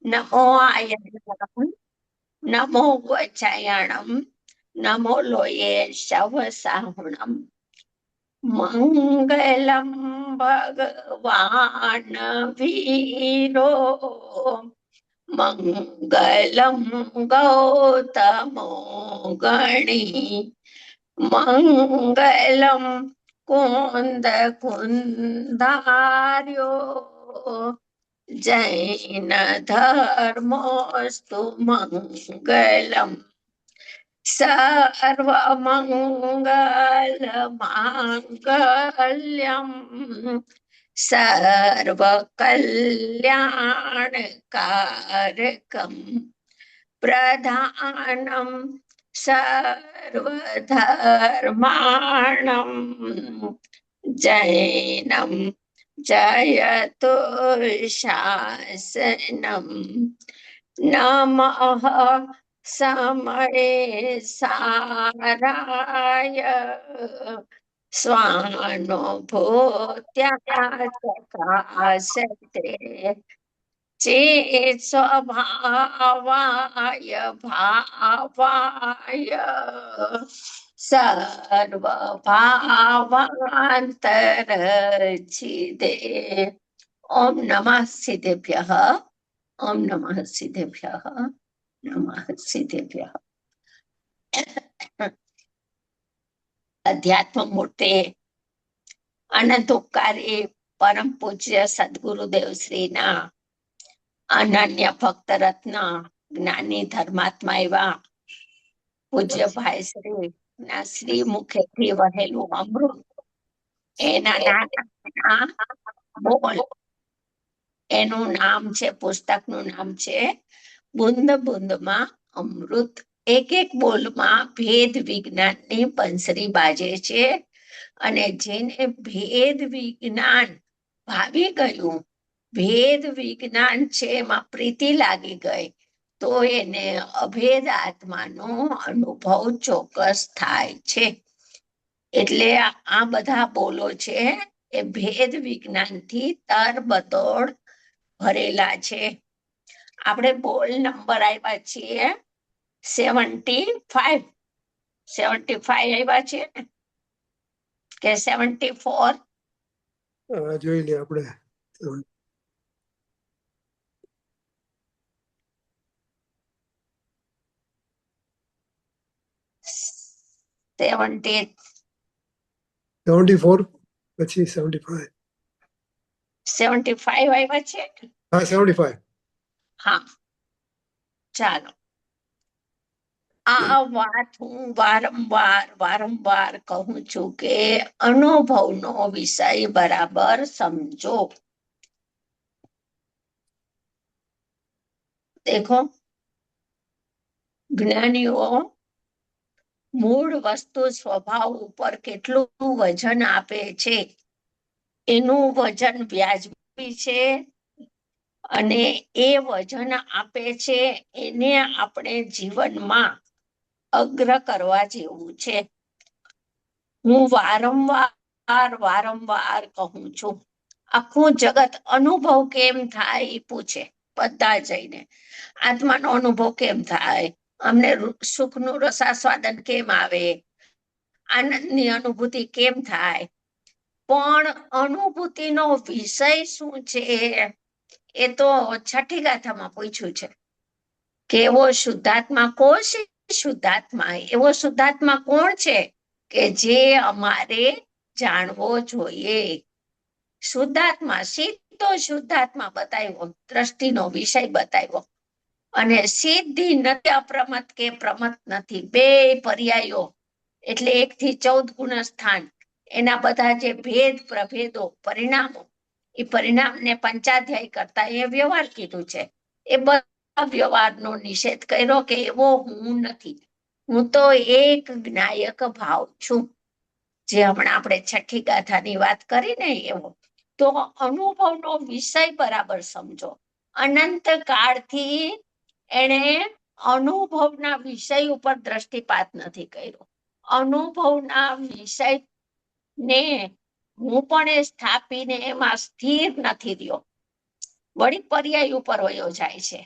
નમો આયણમ નમો ગોચાયણમ નમો લોયે શવ સાહુણમ મંગલમ ભગવાન વીરો મંગલમ ગૌતમો ગણી મંગલમ કુંદ કુંદાર્યો જૈન ધર્મોસ્તુ મંગલમ સર્વ મંગલ માંગલ્યમ સર્વ કલ્યાણકારકમ પ્રધાનમ સર્વધર્માણમ જૈનમ જયતુ શાસનમ નમઃ સમય સારાય સ્વાનુભૂત્યા ચકાશતે ચેત સ્વભાવાય ભાવાય સર્વ ભાવાંતરચિદે ઓમ નમઃ સિદ્ધેભ્યઃ ઓમ નમઃ સિદ્ધેભ્યઃ નમઃ સિદ્ધેભ્યઃ અધ્યાત્મ મૂર્તિ અનંત ઉપકારી પરમ પૂજ્ય સદગુરુદેવ શ્રીના અનન્ય ભક્ત રત્ન જ્ઞાની ધર્માત્મા એવા પૂજ્ય ભાઈ શ્રી ના શ્રી મુખેથી વહેલું અમૃત એના નાના બોલ એનું નામ છે, પુસ્તકનું નામ છે બુંદ બુંદમાં અમૃત. એક એક બોલમાં ભેદ વિજ્ઞાનની બંસરી બાજે છે અને જેને ભેદ વિજ્ઞાન ભાવી ગયું, ભેદ વિજ્ઞાન છે એમાં પ્રીતિ લાગી ગઈ, તો એને અભેદ આત્માનો અનુભવ ચોક્કસ થાય છે. એટલે આ બધા બોલો છે એ ભેદ વિજ્ઞાનથી તરબતોડ ભરેલા છે. આપણે બોલ નંબર આવ્યા છીએ 75. 75 આવ્યા છે ને કે 74? જોઈ લે આપણે 74 પછી 75 આવ્યા છે. હા 75. હા, ચાલો. આ વાત હું વારંવાર કહું છું કે અનુભવનો વિષય બરાબર સમજો. દેખો, જ્ઞાનીઓ મૂળ વસ્તુ સ્વભાવ ઉપર કેટલું વજન આપે છે, એનું વજન વ્યાજબી છે અને એ વજન આપે છે એને આપણે જીવનમાં અગ્ર કરવા જેવું છે. હું વારંવાર કહું છું, આખું જગત અનુભવ કેમ થાય એ પૂછે બધા જઈને. આત્માનો અનુભવ કેમ થાય, અમને સુખનું રસાસ્વાદન કેમ આવે, આનંદની અનુભૂતિ કેમ થાય, પણ અનુભૂતિનો વિષય શું છે એ તો છઠ્ઠી ગાથામાં પૂછ્યું છે કે એવો શુદ્ધાત્મા કોણ છે? શુદ્ધાત્મા એવો શુદ્ધાત્મા કોણ છે કે જે અમારે જાણવો જોઈએ? શુદ્ધાત્મા, સીધો શુદ્ધાત્મા બતાવ્યો, દ્રષ્ટિનો વિષય બતાવ્યો. અને સિદ્ધિ નથી અપ્રમત કે પ્રમત નથી, બે પર્યાયો એટલે 1 થી 14 ગુણ સ્થાન, એના બધા જે ભેદ પ્રભેદો પરિણામો, એ પરિણામને પંચાધ્યાય કરતા એ વ્યવહાર કીધું છે. એ બધા વ્યવહારનો નિષેધ કર્યો કે એવો હું નથી, હું તો એક જ્ઞાયક ભાવ છું, જે હમણાં આપણે છઠ્ઠી ગાથાની વાત કરીને એવો. તો અનુભવનો વિષય બરાબર સમજો. અનંત કાળથી એણે અનુભવના વિષય ઉપર દ્રષ્ટિપાત નથી કર્યો. અનુભવના વિષય ને હું પણ એ સ્થાપીને એમાં સ્થિર નથી રહ્યો. વળી પર્યાય ઉપર વયો જાય છે.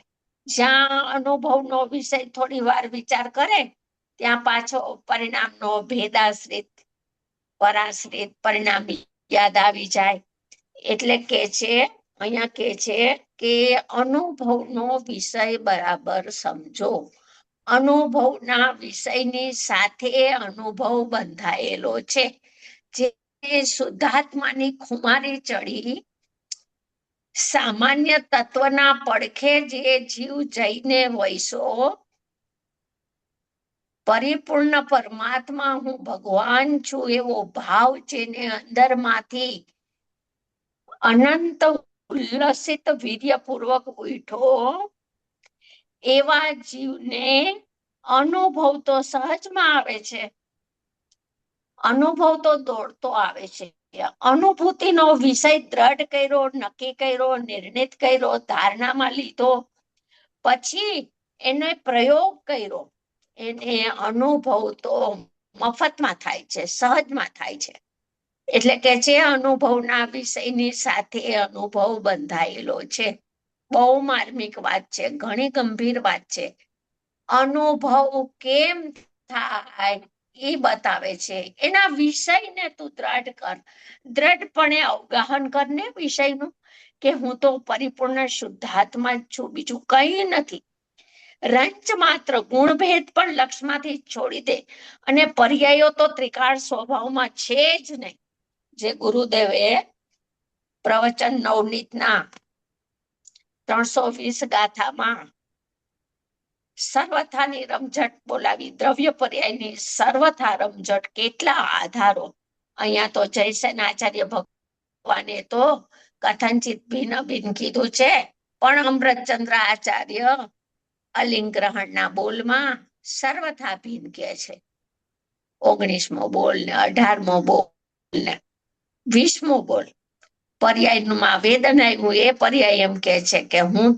જ્યાં અનુભવનો વિષય થોડી વાર વિચાર કરે ત્યાં પાછો પરિણામનો ભેદાશ્રિત પરાશ્રિત પરિણામ યાદ આવી જાય. એટલે કે છે અહીંયા કે છે કે અનુભવનો વિષય બરાબર સમજો. અનુભવના વિષયની સાથે અનુભવ બંધાયેલો છે. જે શુદ્ધાત્માની ખુમારી ચડી સામાન્ય તત્વના પડખે જે જીવ જઈને વૈસો પરિપૂર્ણ પરમાત્મા હું ભગવાન છું એવો ભાવ જેને અંદરમાંથી અનંત ઉલ્લસિત વીર્યપૂર્વક ઉઠો એવા જીવને અનુભવ તો સહજમાં આવે છે. અનુભવ તો દોડતો આવે છે. અનુભૂતિનો વિષય દ્રઢ કર્યો, નક્કી કર્યો, નિર્ણિત કર્યો, ધારણામાં લીધો, પછી એને પ્રયોગ કર્યો. એને અનુભવ તો મફતમાં થાય છે, સહજમાં થાય છે. એટલે કે છે અનુભવના વિષયની સાથે અનુભવ બંધાયેલો છે. બહુ માર્મિક વાત છે, ઘણી ગંભીર વાત છે. અનુભવ કેમ થાય એ બતાવે છે. એના વિષયને તું દ્રઢ કર, દ્રઢપણે અવગાહન કરને વિષયનું કે હું તો પરિપૂર્ણ શુદ્ધાત્મા જ છું, બીજું કઈ નથી. રંચ માત્ર ગુણભેદ પણ લક્ષમાંથી છોડી દે અને પર્યાયો તો ત્રિકાળ સ્વભાવમાં છે જ નહીં. જે ગુરુદેવે પ્રવચન નવનીતના 320 ગાથામાં સર્વથાની રમઝટ બોલાવી, દ્રવ્ય પર્યાયની સર્વથા રમઝટ, કેટલા આધારો. અહીંયા તો જયસેન આચાર્ય ભગવાને તો કથનચિત ભિન્ન ભિન્ન કીધું છે, પણ અમૃતચંદ્ર આચાર્ય અલિંગ ગ્રહણના બોલમાં સર્વથા ભિન્ન કહે છે. 19મો બોલ ને 18મો બોલ ને 20મો બોલ પર્યાયમાં વેદન આવ્યું એ પર્યાય એમ કે છે કે હું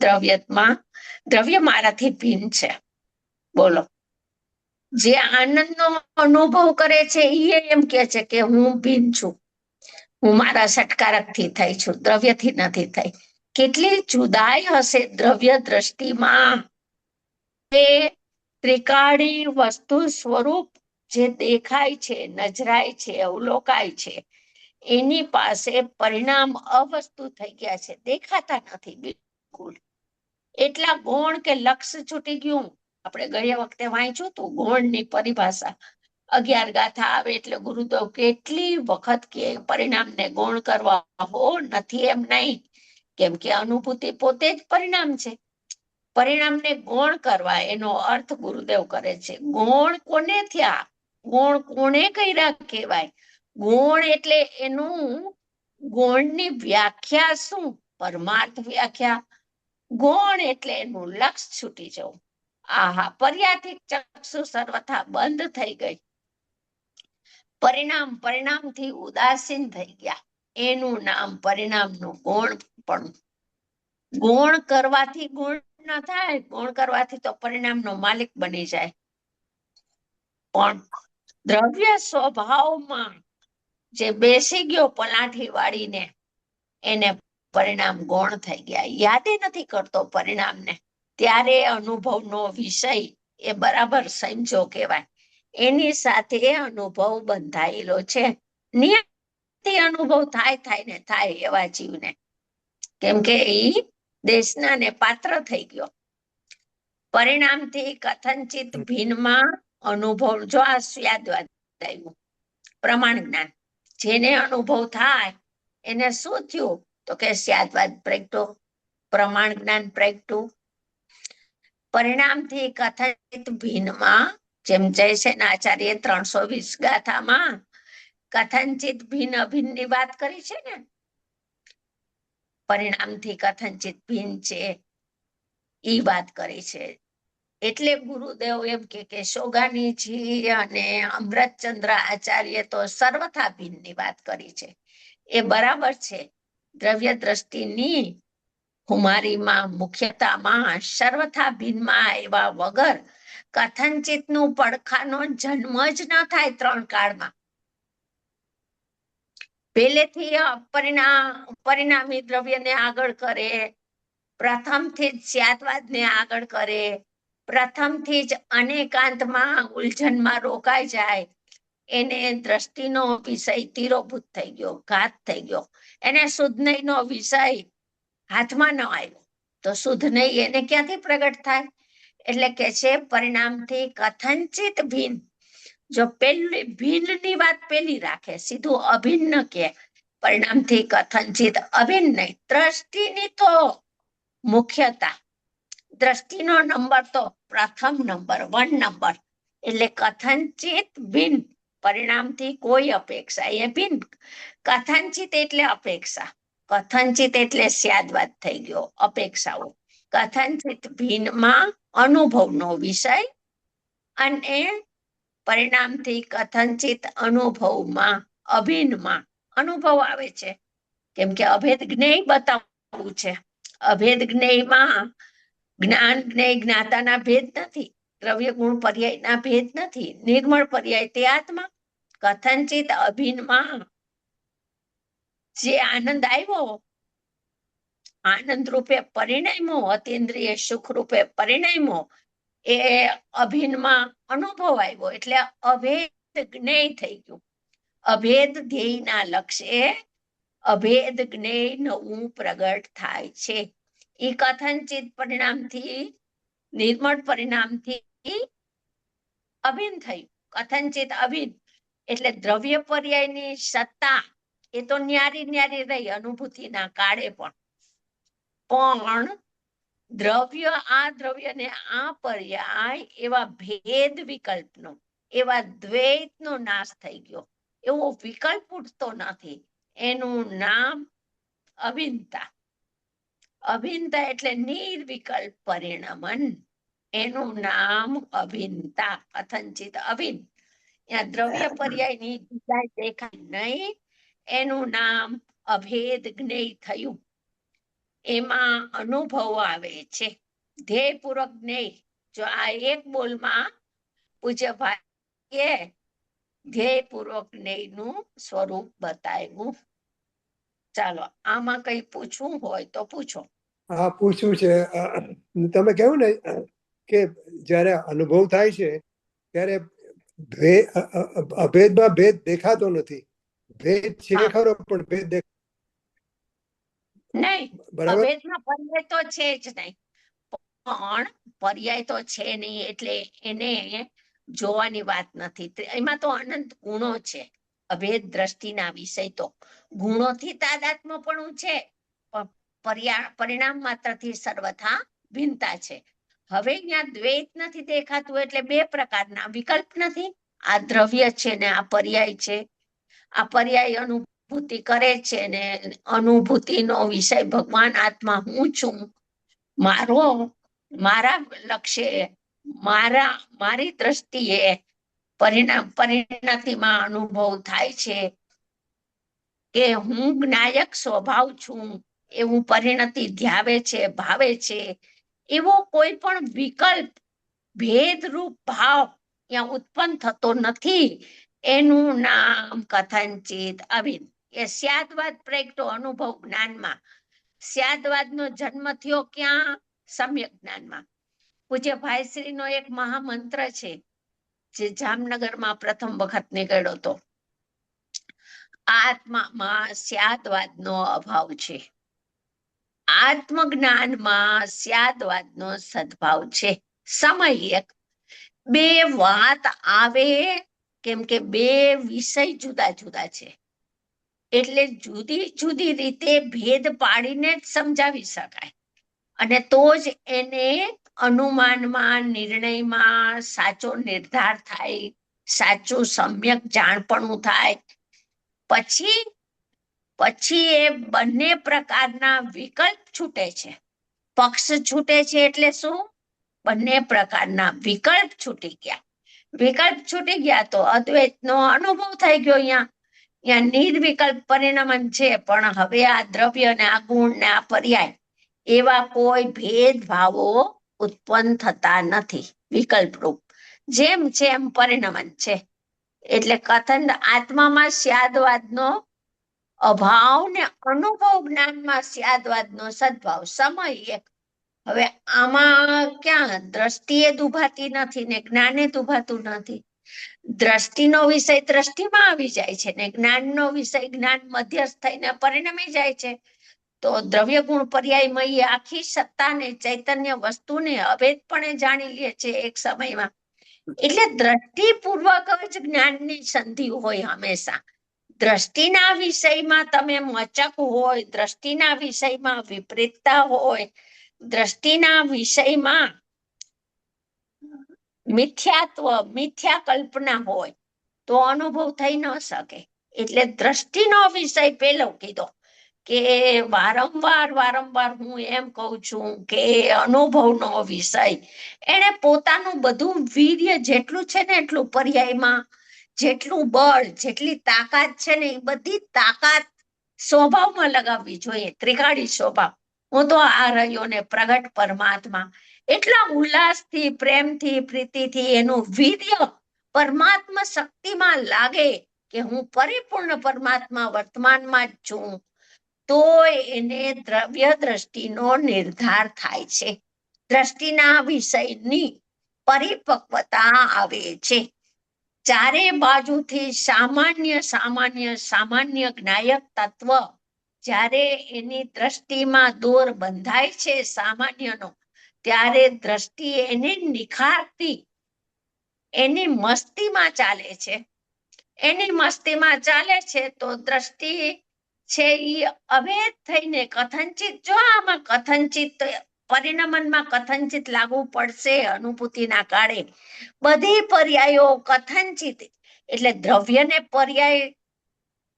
દ્રવ્ય મારાથી ભિન્ન છે. બોલો, જે આનંદનો અનુભવ કરે છે એ એમ કે છે કે હું ભિન્ન છું, હું મારા સટકારકથી થઈ છું, દ્રવ્યથી નથી થઈ. કેટલી જુદાઈ હશે દ્રવ્ય દ્રષ્ટિમાં. એ ત્રિકાળી વસ્તુ સ્વરૂપ જે દેખાય છે, નજરાય છે, અવલોકાય છે, એની પાસે પરિણામ અવસ્તુ થઈ ગયા છે, દેખાતા નથી બિલકુલ. એટલા ગૌણ કે લક્ષ છૂટી ગયું. આપણે ગયા વખતે વાંચ્યું હતું ગૌણની પરિભાષા. 11 ગાથા આવે એટલે ગુરુદેવ કેટલી વખત કે પરિણામને ગૌણ કરવા હો નથી એમ નહીં, કેમ કે અનુભૂતિ પોતે જ પરિણામ છે. પરિણામને ગૌણ કરવા એનો અર્થ ગુરુદેવ કરે છે. ગૌણ કોને થયા, ગૌણ કોને કર્યા કહેવાય. ગૌણ એટલે એનું ગૌણની વ્યાખ્યા શું, પરમાર્થ વ્યાખ્યા. ગૌણ એટલે એનું લક્ષ છૂટી જવું. આહા, પર્યાથિક ચક્ષુ સર્વથા બંધ થઈ ગઈ. પરિણામથી ઉદાસીન થઈ ગયા. એનું નામ પરિણામનું ગૌણ. પણ ગૌણ કરવાથી ગૌણ ન થાય, ગૌણ કરવાથી તો પરિણામનો માલિક બની જાય. પણ દ્રવ્ય સ્વભાવમાં જે બેસી ગયો પલાઠી વાળીને, એને પરિણામ ગૌણ થઈ ગયા. યાદ નથી કરતો પરિણામને. ત્યારે અનુભવનો વિષય એ બરાબર સમજો કહેવાય. એની સાથે અનુભવ બંધાયેલો છે. નિયમથી અનુભવ થાય ને થાય એવા જીવને, કેમ કે એ દેશનાને પાત્ર થઈ ગયો. પરિણામથી કથનચિત ભિન્નમાં અનુભવ. જો આ સ્વાદવાદ આવ્યું, પ્રમાણ જ્ઞાન જેને અનુભવ થાય એને શું થયું તો કે સ્યાદવાદ પ્રગટો, પ્રમાણ જ્ઞાન પ્રગટું. પરિણામથી કથિત ભિન્નમાં, જેમ જયસેન આચાર્ય 320 ગાથામાં કથનચિત ભિન્ન અભિન્નની વાત કરી છે ને, પરિણામથી કથનચિત ભિન્ન છે એ વાત કરી છે. એટલે ગુરુદેવ એમ કે શોગાનીજી અને અમૃતચંદ્ર આચાર્ય તો સર્વથા ભિન્નની વાત કરી છે. એ બરાબર છે. દ્રવ્ય દ્રષ્ટિની ખુમારીમાં મુખ્યતામાં સર્વથા ભિન્નમાં આવ્યા વગર કથનચિતનું પડખાનો જન્મ જ ન થાય. 3 કાળમાં પહેલેથી પરિણામી દ્રવ્યને આગળ કરે, પ્રથમથી જ સ્યાદવાદને આગળ કરે, પ્રથમથી જ અનેકાંતમાં ઉલઝનમાં રોકાઈ જાય, એને દ્રષ્ટિનો વિષય તીરોભૂત થઈ ગયો, ઘાત થઈ ગયો. એને શુદ્ધ નહીંનો વિષય હાથમાં ન આવ્યો તો શુદ્ધ નહીં એને ક્યાંથી પ્રગટ થાય? એટલે કે છે પરિણામથી કથંચિત ભિન્ન. જો પેલી ભિન્નની વાત પેલી રાખે, સીધું અભિન્ન કે પરિણામથી કથંચિત અભિન્ન નહીં. દ્રષ્ટિની તો મુખ્યતા, દ્રષ્ટિનો નંબર તો પ્રથમ નંબર, 1 નંબર. એટલે કથંચિત ભિન્ન, પરિણામથી કોઈ અપેક્ષા એ ભિન્ન. કથંચિત એટલે અપેક્ષા, કથંચિત એટલે સ્યાદવાદ થઈ ગયો, અપેક્ષાઓ. કથંચિત ભિન્નમાં અનુભવનો વિષય અને પરિણામથી કથંચિત અનુભવમાં અભિન્નમાં અનુભવ આવે છે. કેમ કે અભેદ જ્ઞેય બતાવવું છે. અભેદ જ્ઞેયમાં જ્ઞાન જ્ઞેય જ્ઞાતાના ભેદ નથી, દ્રવ્ય ગુણ પર્યાયના ભેદ નથી, નિર્મળ પર્યાય તે આત્મા. કથંચિત અભિન્નમાં જે આનંદ આવ્યો, આનંદ રૂપે પરિણમ્યો, અતિન્દ્રિય સુખ રૂપે પરિણમ્યો, એ અભિન્નમાં અનુભવ આવ્યો એટલે અભેદ જ્ઞેય થઈ ગયું. અભેદ ધ્યેયના લક્ષ્ય અભેદ જ્ઞેય નવું પ્રગટ થાય છે. એ કથંચિત પરિણામથી, નિર્મળ પરિણામથી અભિન્ન થયું. કથંચિત અભિન્ન એટલે દ્રવ્ય પર્યાયની સત્તા એ તો ન્યારી ન્યારી રહી અનુભૂતિના કાળે પણ દ્રવ્ય આ દ્રવ્ય ને આ પર્યાય એવા ભેદ વિકલ્પનો, એવા દ્વૈતનો નાશ થઈ ગયો. એવો વિકલ્પ ઉઠતો નથી. એનું નામ અભિન્નતા. અભિન્નતા એટલે નિર્વિકલ્પ પરિણમન. એનું નામ અભિન્નતા, કથંચિત અભિન્ન. ત્યાં દ્રવ્ય પર્યાયની જુદાઈ દેખાય નહીં, એનું નામ અભેદ જ્ઞેય થયું. એમાં અનુભવ આવે છે, ધ્યેયપૂર્વક જ્ઞેય. જો આ એક બોલમાં પૂજ્ય ભાઈએ ધ્યેયપૂર્વક જ્ઞેયનું સ્વરૂપ બતાવ્યું. ચાલો આમાં કઈ પૂછવું હોય તો પૂછો. હા, પૂછવું છે. તમે કહ્યું ને કે જ્યારે અનુભવ થાય છે ત્યારે અભેદમાં ભેદ દેખાતો નથી. ભેદ છે ખરો પણ ભેદ નહીં, બરાબર. અભેદમાં પર્યાય તો છે જ નહીં, પણ પર્યાય તો છે નહીં એટલે એને જોવાની વાત નથી. એમાં તો અનંત ગુણો છે. અભેદ દ્રષ્ટિના વિષય તો ગુણોથી તાદાત્મ્યપણું છે, પણ પરિણામ માત્રથી સર્વથા ભિન્નતા છે. હવે ત્યાં દ્વૈત નથી દેખાતું એટલે બે પ્રકારના વિકલ્પ નથી. આ દ્રવ્ય છે ને આ પર્યાય છે. આ પર્યાય અનુભૂતિ કરે છે ને અનુભૂતિનો વિષય ભગવાન આત્મા હું છું. મારા લક્ષ્ય, મારી દ્રષ્ટિએ પરિણતિમાં અનુભવ થાય છે કે હું જ્ઞાયક સ્વભાવ છું, એવું પરિણતિ ધ્યાવે છે, ભાવે છે. એવો કોઈ પણ વિકલ્પ ભેદરૂપ ભાવ ત્યાં ઉત્પન્ન થતો નથી. એનું નામ કથંચિત અભિન્ન. એ સ્યાદવાદ પ્રગટો અનુભવ જ્ઞાનમાં. સ્યાદવાદનો જન્મ થયો ક્યાં? સમ્યક જ્ઞાનમાં. પૂજ્ય ભાઈશ્રીનો એક મહામંત્ર છે જે જામનગરમાં પ્રથમ વખત નીકળ્યો હતો. આત્મામાં સ્યાદવાદનો અભાવ છે, આત્મજ્ઞાનમાં સ્યાદવાદનો સદભાવ છે. સમય એક, બે વાત આવે કેમ કે બે વિષય જુદા જુદા છે એટલે જુદી જુદી રીતે ભેદ પાડીને જ સમજાવી શકાય, અને તો જ એને અનુમાનમાં, નિર્ણયમાં સાચો નિર્ધાર થાય, સાચું સમ્યક જાણપણું થાય. પછી એ બંને પ્રકારના વિકલ્પ છૂટે છે. પક્ષ છૂટે છે એટલે શું? બંને પ્રકારના વિકલ્પ છૂટી ગયા. વિકલ્પ છૂટી ગયા તો અદ્વૈતનો અનુભવ થઈ ગયો. અહીંયા નિર્વિકલ્પ પરિણમન છે, પણ હવે આ દ્રવ્ય ને આ ગુણ ને આ પર્યાય એવા કોઈ ભેદભાવો ઉત્પન્ન થતા નથી. વિકલ્પ રૂપ જેમ છે એમ પરિણમન છે. એટલે કથન આત્મામાં સ્યાદવાદનો અભાવ ને અનુભવ જ્ઞાનમાં સ્યાદવાદનો સદભાવ સમય એક. હવે આમાં ક્યાં દ્રષ્ટિએ દુભાતી નથી ને જ્ઞાને દુભાતું નથી. દ્રષ્ટિનો વિષય દ્રષ્ટિમાં આવી જાય છે ને જ્ઞાનનો વિષય જ્ઞાન મધ્યસ્થ થઈને પરિણમી જાય છે. તો દ્રવ્ય ગુણ પર્યાયમય એ આખી સત્તા ને ચૈતન્ય વસ્તુને અભેદપણે જાણી લે છે એક સમયમાં. એટલે દ્રષ્ટિપૂર્વક જ જ્ઞાનની સંધિ હોય હંમેશા. દ્રષ્ટિના વિષયમાં તમે મચક હોય, દ્રષ્ટિના વિષયમાં વિપરીતતા હોય, દ્રષ્ટિના વિષયમાં મિથ્યાત્વ મિથ્યા કલ્પના હોય તો અનુભવ થઈ ન શકે. એટલે દ્રષ્ટિનો વિષય પેલો કીધો કે વારંવાર હું એમ કહું છું કે અનુભવનો વિષય એને પોતાનું બધું વીર્ય જેટલું છે ને એટલું પર્યાયમાં, જેટલું બળ, જેટલી તાકાત છે ને એ બધી તાકાત સ્વભાવમાં લગાવવી જોઈએ. ત્રિકાળી સ્વભાવ. હું તો આ રહ્યો ને પ્રગટ પરમાત્મા, એટલા ઉલ્લાસથી, પ્રેમથી, પ્રીતિથી એનું વીર્ય પરમાત્મા શક્તિમાં લાગે કે હું પરિપૂર્ણ પરમાત્મા વર્તમાનમાં જ છું, તો એને દ્રવ્ય દ્રષ્ટિનો નિર્ધાર થાય છે. દ્રષ્ટિના વિષયની પરિપક્વતા આવે છે. ચારે બાજુથી સામાન્ય જ્ઞાયક તત્વ જ્યારે એની દ્રષ્ટિમાં દોર બંધાય છે સામાન્યનો, ત્યારે દ્રષ્ટિ એને નિખારતી એની મસ્તીમાં ચાલે છે. એની મસ્તીમાં ચાલે છે તો દ્રષ્ટિ છે એ અભેદ થઈને કથનચિત, જો આમાં કથનચિત પરિણમનમાં કથનચિત લાગુ પડશે અનુભૂતિના કાળે. બધી પર્યાયો કથનચિત, એટલે દ્રવ્યને પર્યાય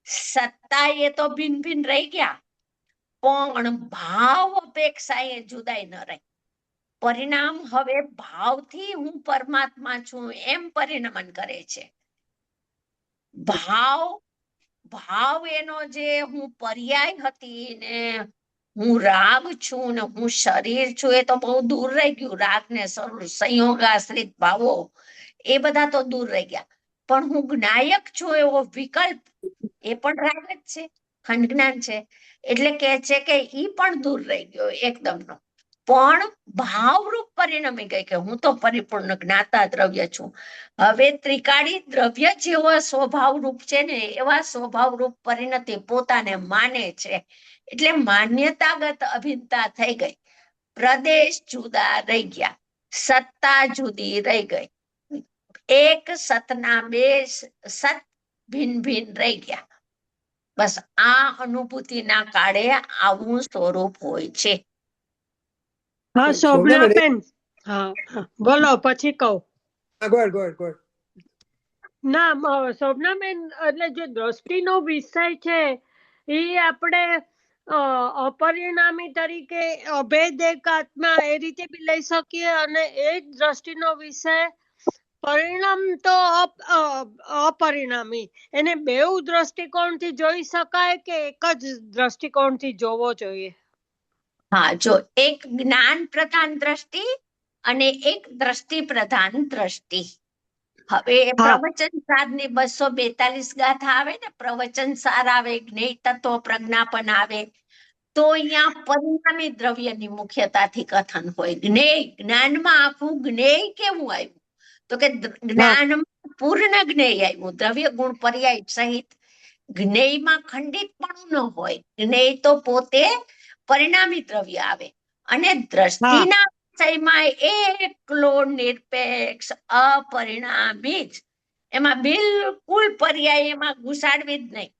સત્તા એ તો ભિન્ન ભિન્ન રહી ગયા, પણ ભાવ અપેક્ષા એ જુદાઈ ન રહી. પરિણામ હવે ભાવથી હું પરમાત્મા છું એમ પરિણમન કરે છે. ભાવ એનો જે હું પર્યાય હતી ને હું રાગ છું ને હું શરીર છું એ તો બહુ દૂર રહી ગયું. રાગ ને સંયોગાશ્રિત ભાવો એ બધા તો દૂર રહી ગયા. પણ હું જ્ઞાયક છું એવો વિકલ્પ એ પણ રાગ જ છે, ખંડ જ્ઞાન છે. એટલે કે છે કે ઈ પણ દૂર રહી ગયો એકદમનો. પણ ભાવરૂપ પરિણમી ગઈ કે હું તો પરિપૂર્ણ જ્ઞાતા દ્રવ્ય છું. હવે ત્રિકાળી દ્રવ્ય જેવા સ્વભાવ રૂપ છે ને એવા સ્વભાવ રૂપ પરિણતિ પોતાને માને છે. એટલે માન્યતાગત અભિન્નતા થઈ ગઈ. પ્રદેશ જુદા રહી ગયા, સત્તા જુદી રહી ગઈ. એક સતના બે સત ભિન્ન ભિન્ન રહી ગયા. બસ આ અનુભૂતિના કાળે આવું સ્વરૂપ હોય છે. હા શોભનાબેન, હા બોલો પછી કહું. ના શોભનાબેન, એટલે જે દ્રષ્ટિનો વિષય છે એ આપણે અપરિણામી તરીકે અભેદ એકાત્મા એ રીતે બી લઈ શકીએ, અને એ જ દ્રષ્ટિનો વિષય પરિણામ તો અપરિણામી, એને બેઉ દ્રષ્ટિકોણથી જોઈ શકાય કે એક જ દ્રષ્ટિકોણથી જોવો જોઈએ? હા, જો એક જ્ઞાન પ્રધાન દ્રષ્ટિ અને એક દ્રષ્ટિ પ્રધાન દ્રષ્ટિ. હવે પ્રવચન સારની 242 ગાથા આવે ને, પ્રવચન સાર આવે, જ્ઞેય તત્વ પ્રજ્ઞાપન આવે, તો અહીંયા પરિણામી દ્રવ્યની મુખ્યતાથી કથન હોય. જ્ઞાનમાં આખું જ્ઞેય કેવું આવ્યું? તો કે જ્ઞાનમાં પૂર્ણ જ્ઞેય આવ્યું, દ્રવ્ય ગુણ પર્યાય સહિત. જ્ઞેયમાં ખંડિતપણું ન હોય. જ્ઞેય તો પોતે પરિણામી દ્રવ્ય આવે, અને દ્રષ્ટિના વિષયમાં એકલો નિરપેક્ષ અપરિણામી જ. એમાં બિલકુલ પર્યાય એમાં ઘુસાડવી જ નહીં,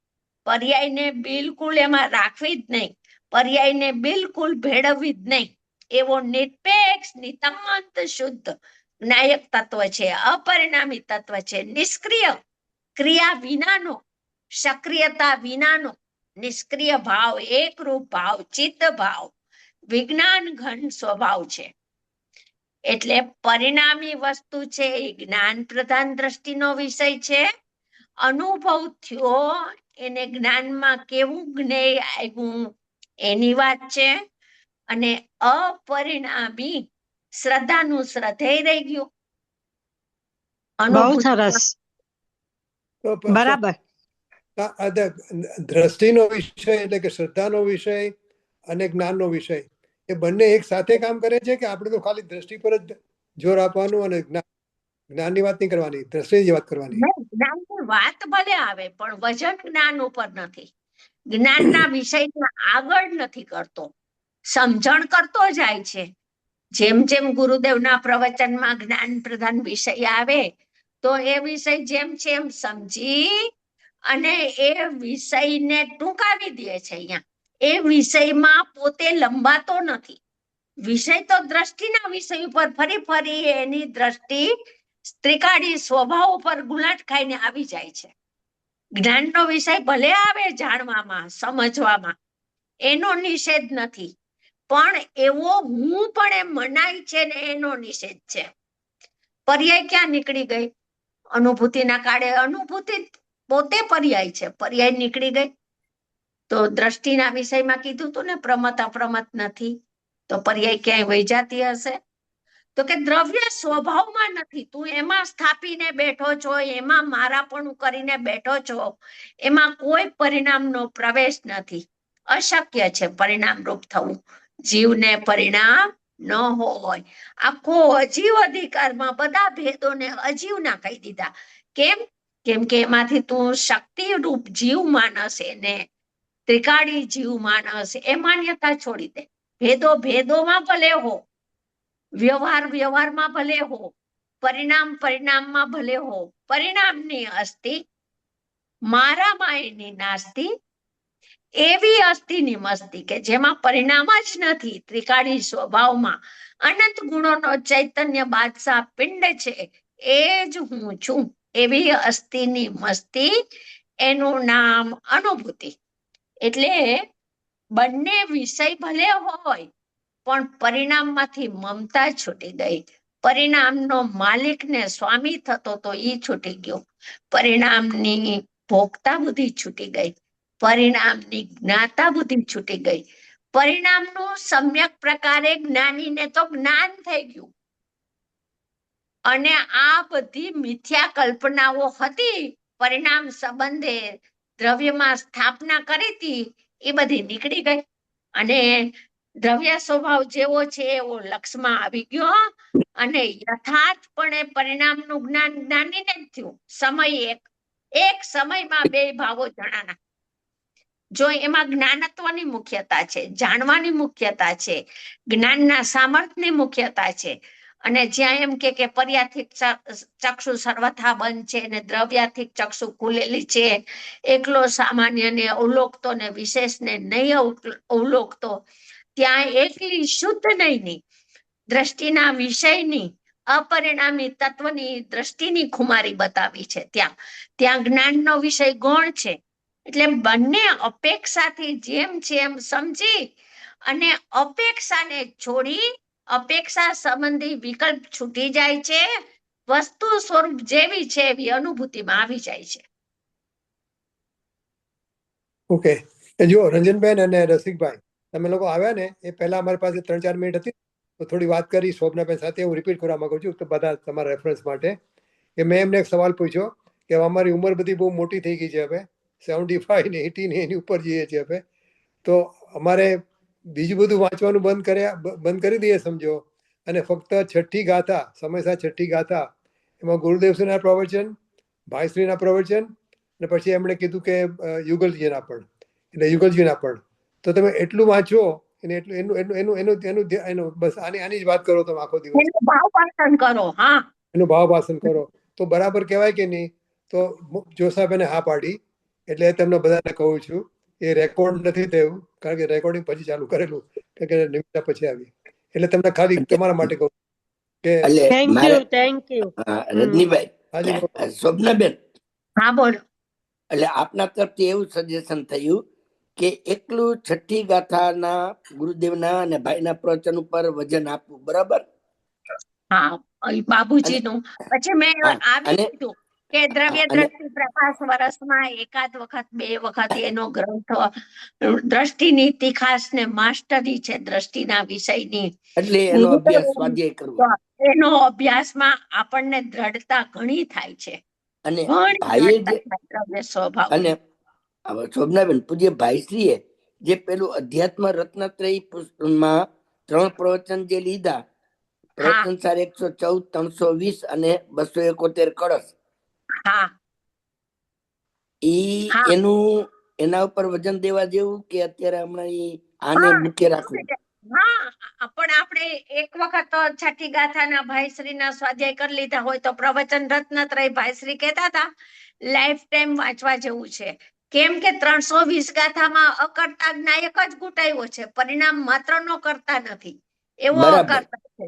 પર્યાયને બિલકુલ એમાં રાખવી જ નહીં, પર્યાયને બિલકુલ ભેળવવી જ નહીં. એવો નિરપેક્ષ નિતાંત શુદ્ધ જ્ઞાયક તત્વ છે, અપરિણામી તત્વ છે, નિષ્ક્રિય, ક્રિયા વિનાનો, સક્રિયતા વિનાનો નિષ્ક્રિય ભાવ, એકરૂપ ભાવ, ચિત્ત ભાવ, વિજ્ઞાન ઘન સ્વભાવ છે. એટલે પરિણામી વસ્તુ છે એ જ્ઞાન પ્રધાન દ્રષ્ટિનો વિષય છે. અનુભવ થયો એને જ્ઞાનમાં કેવું જ્ઞેય આવ્યું એની વાત છે. અને અપરિણામી શ્રદ્ધાનું શ્રદ્ધેય રહી ગયું. બહુ સરસ, બરાબર. દ્રષ્ટિનો વિષય એટલે કે શ્રદ્ધાનો વિષય અને જ્ઞાનનો વિષય એ બંને એક સાથે કામ કરે છે કે આપણે તો ખાલી દ્રષ્ટિ પર જ જોર આપવાનું અને જ્ઞાનની વાત નહીં કરવાની, દ્રષ્ટિની વાત કરવાની? જ્ઞાનની વાત ભલે આવે પણ વજન જ્ઞાન ઉપર નથી. જ્ઞાનના વિષયને આગળ નથી કરતો, સમજણ કરતો જાય છે. જેમ જેમ ગુરુદેવના પ્રવચનમાં જ્ઞાન પ્રધાન વિષય આવે તો એ વિષય જેમ છે એમ સમજી અને એ વિષયને ટૂંકાવી દે છે. અહીંયા એ વિષયમાં પોતે લંબાતો નથી. વિષય તો દ્રષ્ટિના વિષય ઉપર ફરી ફરી એની દ્રષ્ટિ ત્રિકાળી સ્વભાવ ઉપર ગુલાટ ખાઈને આવી જાય છે. જ્ઞાનનો વિષય ભલે આવે જાણવામાં, સમજવામાં, એનો નિષેધ નથી, પણ એવો હું પણ એમ મનાય છે ને એનો નિષેધ છે. પર્યાય ક્યાં નીકળી ગઈ? અનુભૂતિના કાળે અનુભૂતિ પોતે પર્યાય છે, પર્યાય નીકળી ગઈ. તો દ્રષ્ટિના વિષયમાં કીધું તું ને પ્રમત અપ્રમત નથી, તો પર્યાય ક્યાંય વહી જતી હશે? તો કે દ્રવ્ય સ્વભાવમાં નથી, તું એમાં સ્થાપીને બેઠો છો, એમાં મારાપણું કરીને બેઠો છો, એમાં કોઈ પરિણામનો પ્રવેશ નથી. અશક્ય છે પરિણામ રૂપ થવું. જીવને પરિણામ ન હોય. આખો અજીવ અધિકારમાં બધા ભેદોને અજીવના કહી દીધા. કેમ? કેમ કે એમાંથી તું શક્તિ રૂપ જીવ માનસ, એને ત્રિકાળી જીવ માનસ, એ માન્યતા છોડી દે. ભેદો ભેદોમાં ભલે હો, વ્યવહાર વ્યવહારમાં ભલે હો, પરિણામ પરિણામમાં ભલે હો, પરિણામની અસ્તિ, મારામાં એની નાસ્તિ, એવી અસ્થિની મસ્તી કે જેમાં પરિણામ જ નથી. ત્રિકાળી સ્વભાવમાં અનંત ગુણોનો ચૈતન્ય બાદશાહ પિંડ છે, એ જ હું છું. એવી અસ્થિની મસ્તી, એનું નામ અનુભૂતિ. એટલે બંને વિષય ભલે હોય પણ પરિણામમાંથી મમતા છૂટી ગઈ. પરિણામનો માલિક ને સ્વામી થતો તો ઈ છૂટી ગયો. પરિણામની ભોગતા બુદ્ધિ છૂટી ગઈ. પરિણામની જ્ઞાતા બુદ્ધિ છૂટી ગઈ. પરિણામનું સમ્યક પ્રકારે જ્ઞાનીને તો જ્ઞાન થઈ ગયું. અને આ બધી મિથ્યા કલ્પનાઓ હતી, પરિણામ સંબંધે દ્રવ્યમાં સ્થાપના કરી હતી, એ બધી નીકળી ગઈ. અને દ્રવ્ય સ્વભાવ જેવો છે એવો લક્ષમાં આવી ગયો. અને યથાર્થપણે પરિણામનું જ્ઞાન જ્ઞાનીને જ થયું. સમય એક સમયમાં બે ભાવો જણાના. જો એમાં જ્ઞાનત્વની મુખ્યતા છે, જાણવાની મુખ્યતા છે, જ્ઞાનના સામર્થ્યની મુખ્યતા છે. અને જ્યાં એમ કે પર્યાથિક ચક્ષુ સર્વથા બંધ છે ને દ્રવ્યાથિક ચક્ષુ ખુલેલી છે, એકલો સામાન્ય ને અવલોકતો ને વિશેષ ને નહીં અવલોકતો, ત્યાં એકલી શુદ્ધ નહીંની દ્રષ્ટિના વિષયની અપરિણામી તત્વની દ્રષ્ટિની ખુમારી બતાવી છે. ત્યાં જ્ઞાનનો વિષય ગૌણ છે. એટલે બંને અપેક્ષાથી જેમ છે એમ સમજી અને અપેક્ષાને છોડી અપેક્ષા સંબંધી વિકલ્પ છૂટી જાય છે. વસ્તુ સ્વરૂપ જેવી છે એવી અનુભૂતિમાં આવી જાય છે. ઓકે, જો રંજનબેન અને રસિકભાઈ, તમે લોકો આવ્યા ને એ પહેલા અમારી પાસે 3-4 મિનિટ હતી, તો થોડી વાત કરી શોભનાબેન સાથે. હું રિપીટ કરવા માંગુ છું તો બધા તમારા રેફરન્સ માટે, કે મેં એમને એક સવાલ પૂછ્યો કે અમારી ઉંમર બધી બહુ મોટી થઈ ગઈ છે, હવે 75 ને 80 ને એની ઉપર જઈએ છીએ હવે, તો અમારે બીજું બધું વાંચવાનું બંધ કરી દઈએ સમજો, અને ફક્ત છઠ્ઠી ગાથા, સમયસા છઠ્ઠી ગાથા, એમાં ગુરુદેવશ્રીના પ્રવચન, ભાઈશ્રીના પ્રવચન, અને પછી એમણે કીધું કે યુગલજીના પણ, એટલે યુગલજીના પણ, તો તમે એટલું વાંચો અને એનું બસ આની જ વાત કરો તમે આખો દિવસ, એનું ભાવભાષણ કરો. હા, એનું ભાવભાષણ કરો તો બરાબર કહેવાય કે નહીં? તો જોસાબેને હા પાડી. એટલે તમને બધાને કહું છું, એ રેકોર્ડ નથી થયું, કારણ કે રેકોર્ડિંગ પછી ચાલુ કરેલું, કારણ કે નિમિત્તા પછી આવી. એટલે તમને ખાલી તમારા માટે કહું કે થેન્ક યુ રજનીભાઈ, શોભનાબેન, હા બોલો. એટલે આપના તરફથી એવું સજેશન થયું કે એકલું છઠ્ઠી ગાથાના ગુરુદેવના અને ભાઈના પ્રવચન ઉપર વજન આપવું, બરાબર? હા, બાબુજીનું. પછી મેં આવી કીધું કે દ્રવ્ય દ્રષ્ટિ પ્રકાશ વર્ષમાં એકાદ વખત 2 વખત એનો ગ્રંથ દ્રષ્ટિની તીખાસ ને માસ્ટરી છે દ્રષ્ટિના વિષયની, એટલે એનો અભ્યાસ સ્વાધ્યાય કરવો. એનો અભ્યાસમાં આપણને દ્રઢતા ઘણી થાય છે. અને હવે શોભનાબેન, પૂજ્ય ભાઈશ્રીએ જે પેલું અધ્યાત્મ રત્નત્રયી પુસ્તકમાં 3 પ્રવચન જે લીધા, પ્રવચન સાર 114, 320 અને 271 કળશ, હા ઈ હા એના ઉપર વજન દેવા જેવું કે અત્યારે હમણાં આને હા, મુખ્ય રાખવું? હા પણ આપણે એક વખત તો છઠ્ઠી ગાથાના ભાઈશ્રીના સ્વાધ્યાય કરી લીધા હોય તો પ્રવચન રત્નત્રય ભાઈશ્રી કહેતા હતા લાઈફ ટાઈમ વાંચવા જેવું છે. કેમ કે 320 ગાથામાં અકર્તા જ્ઞાયક જ ઘૂંટાયો છે, પરિણામ માત્ર નો કરતા નથી, એવો બરાબર અકર્તા છે.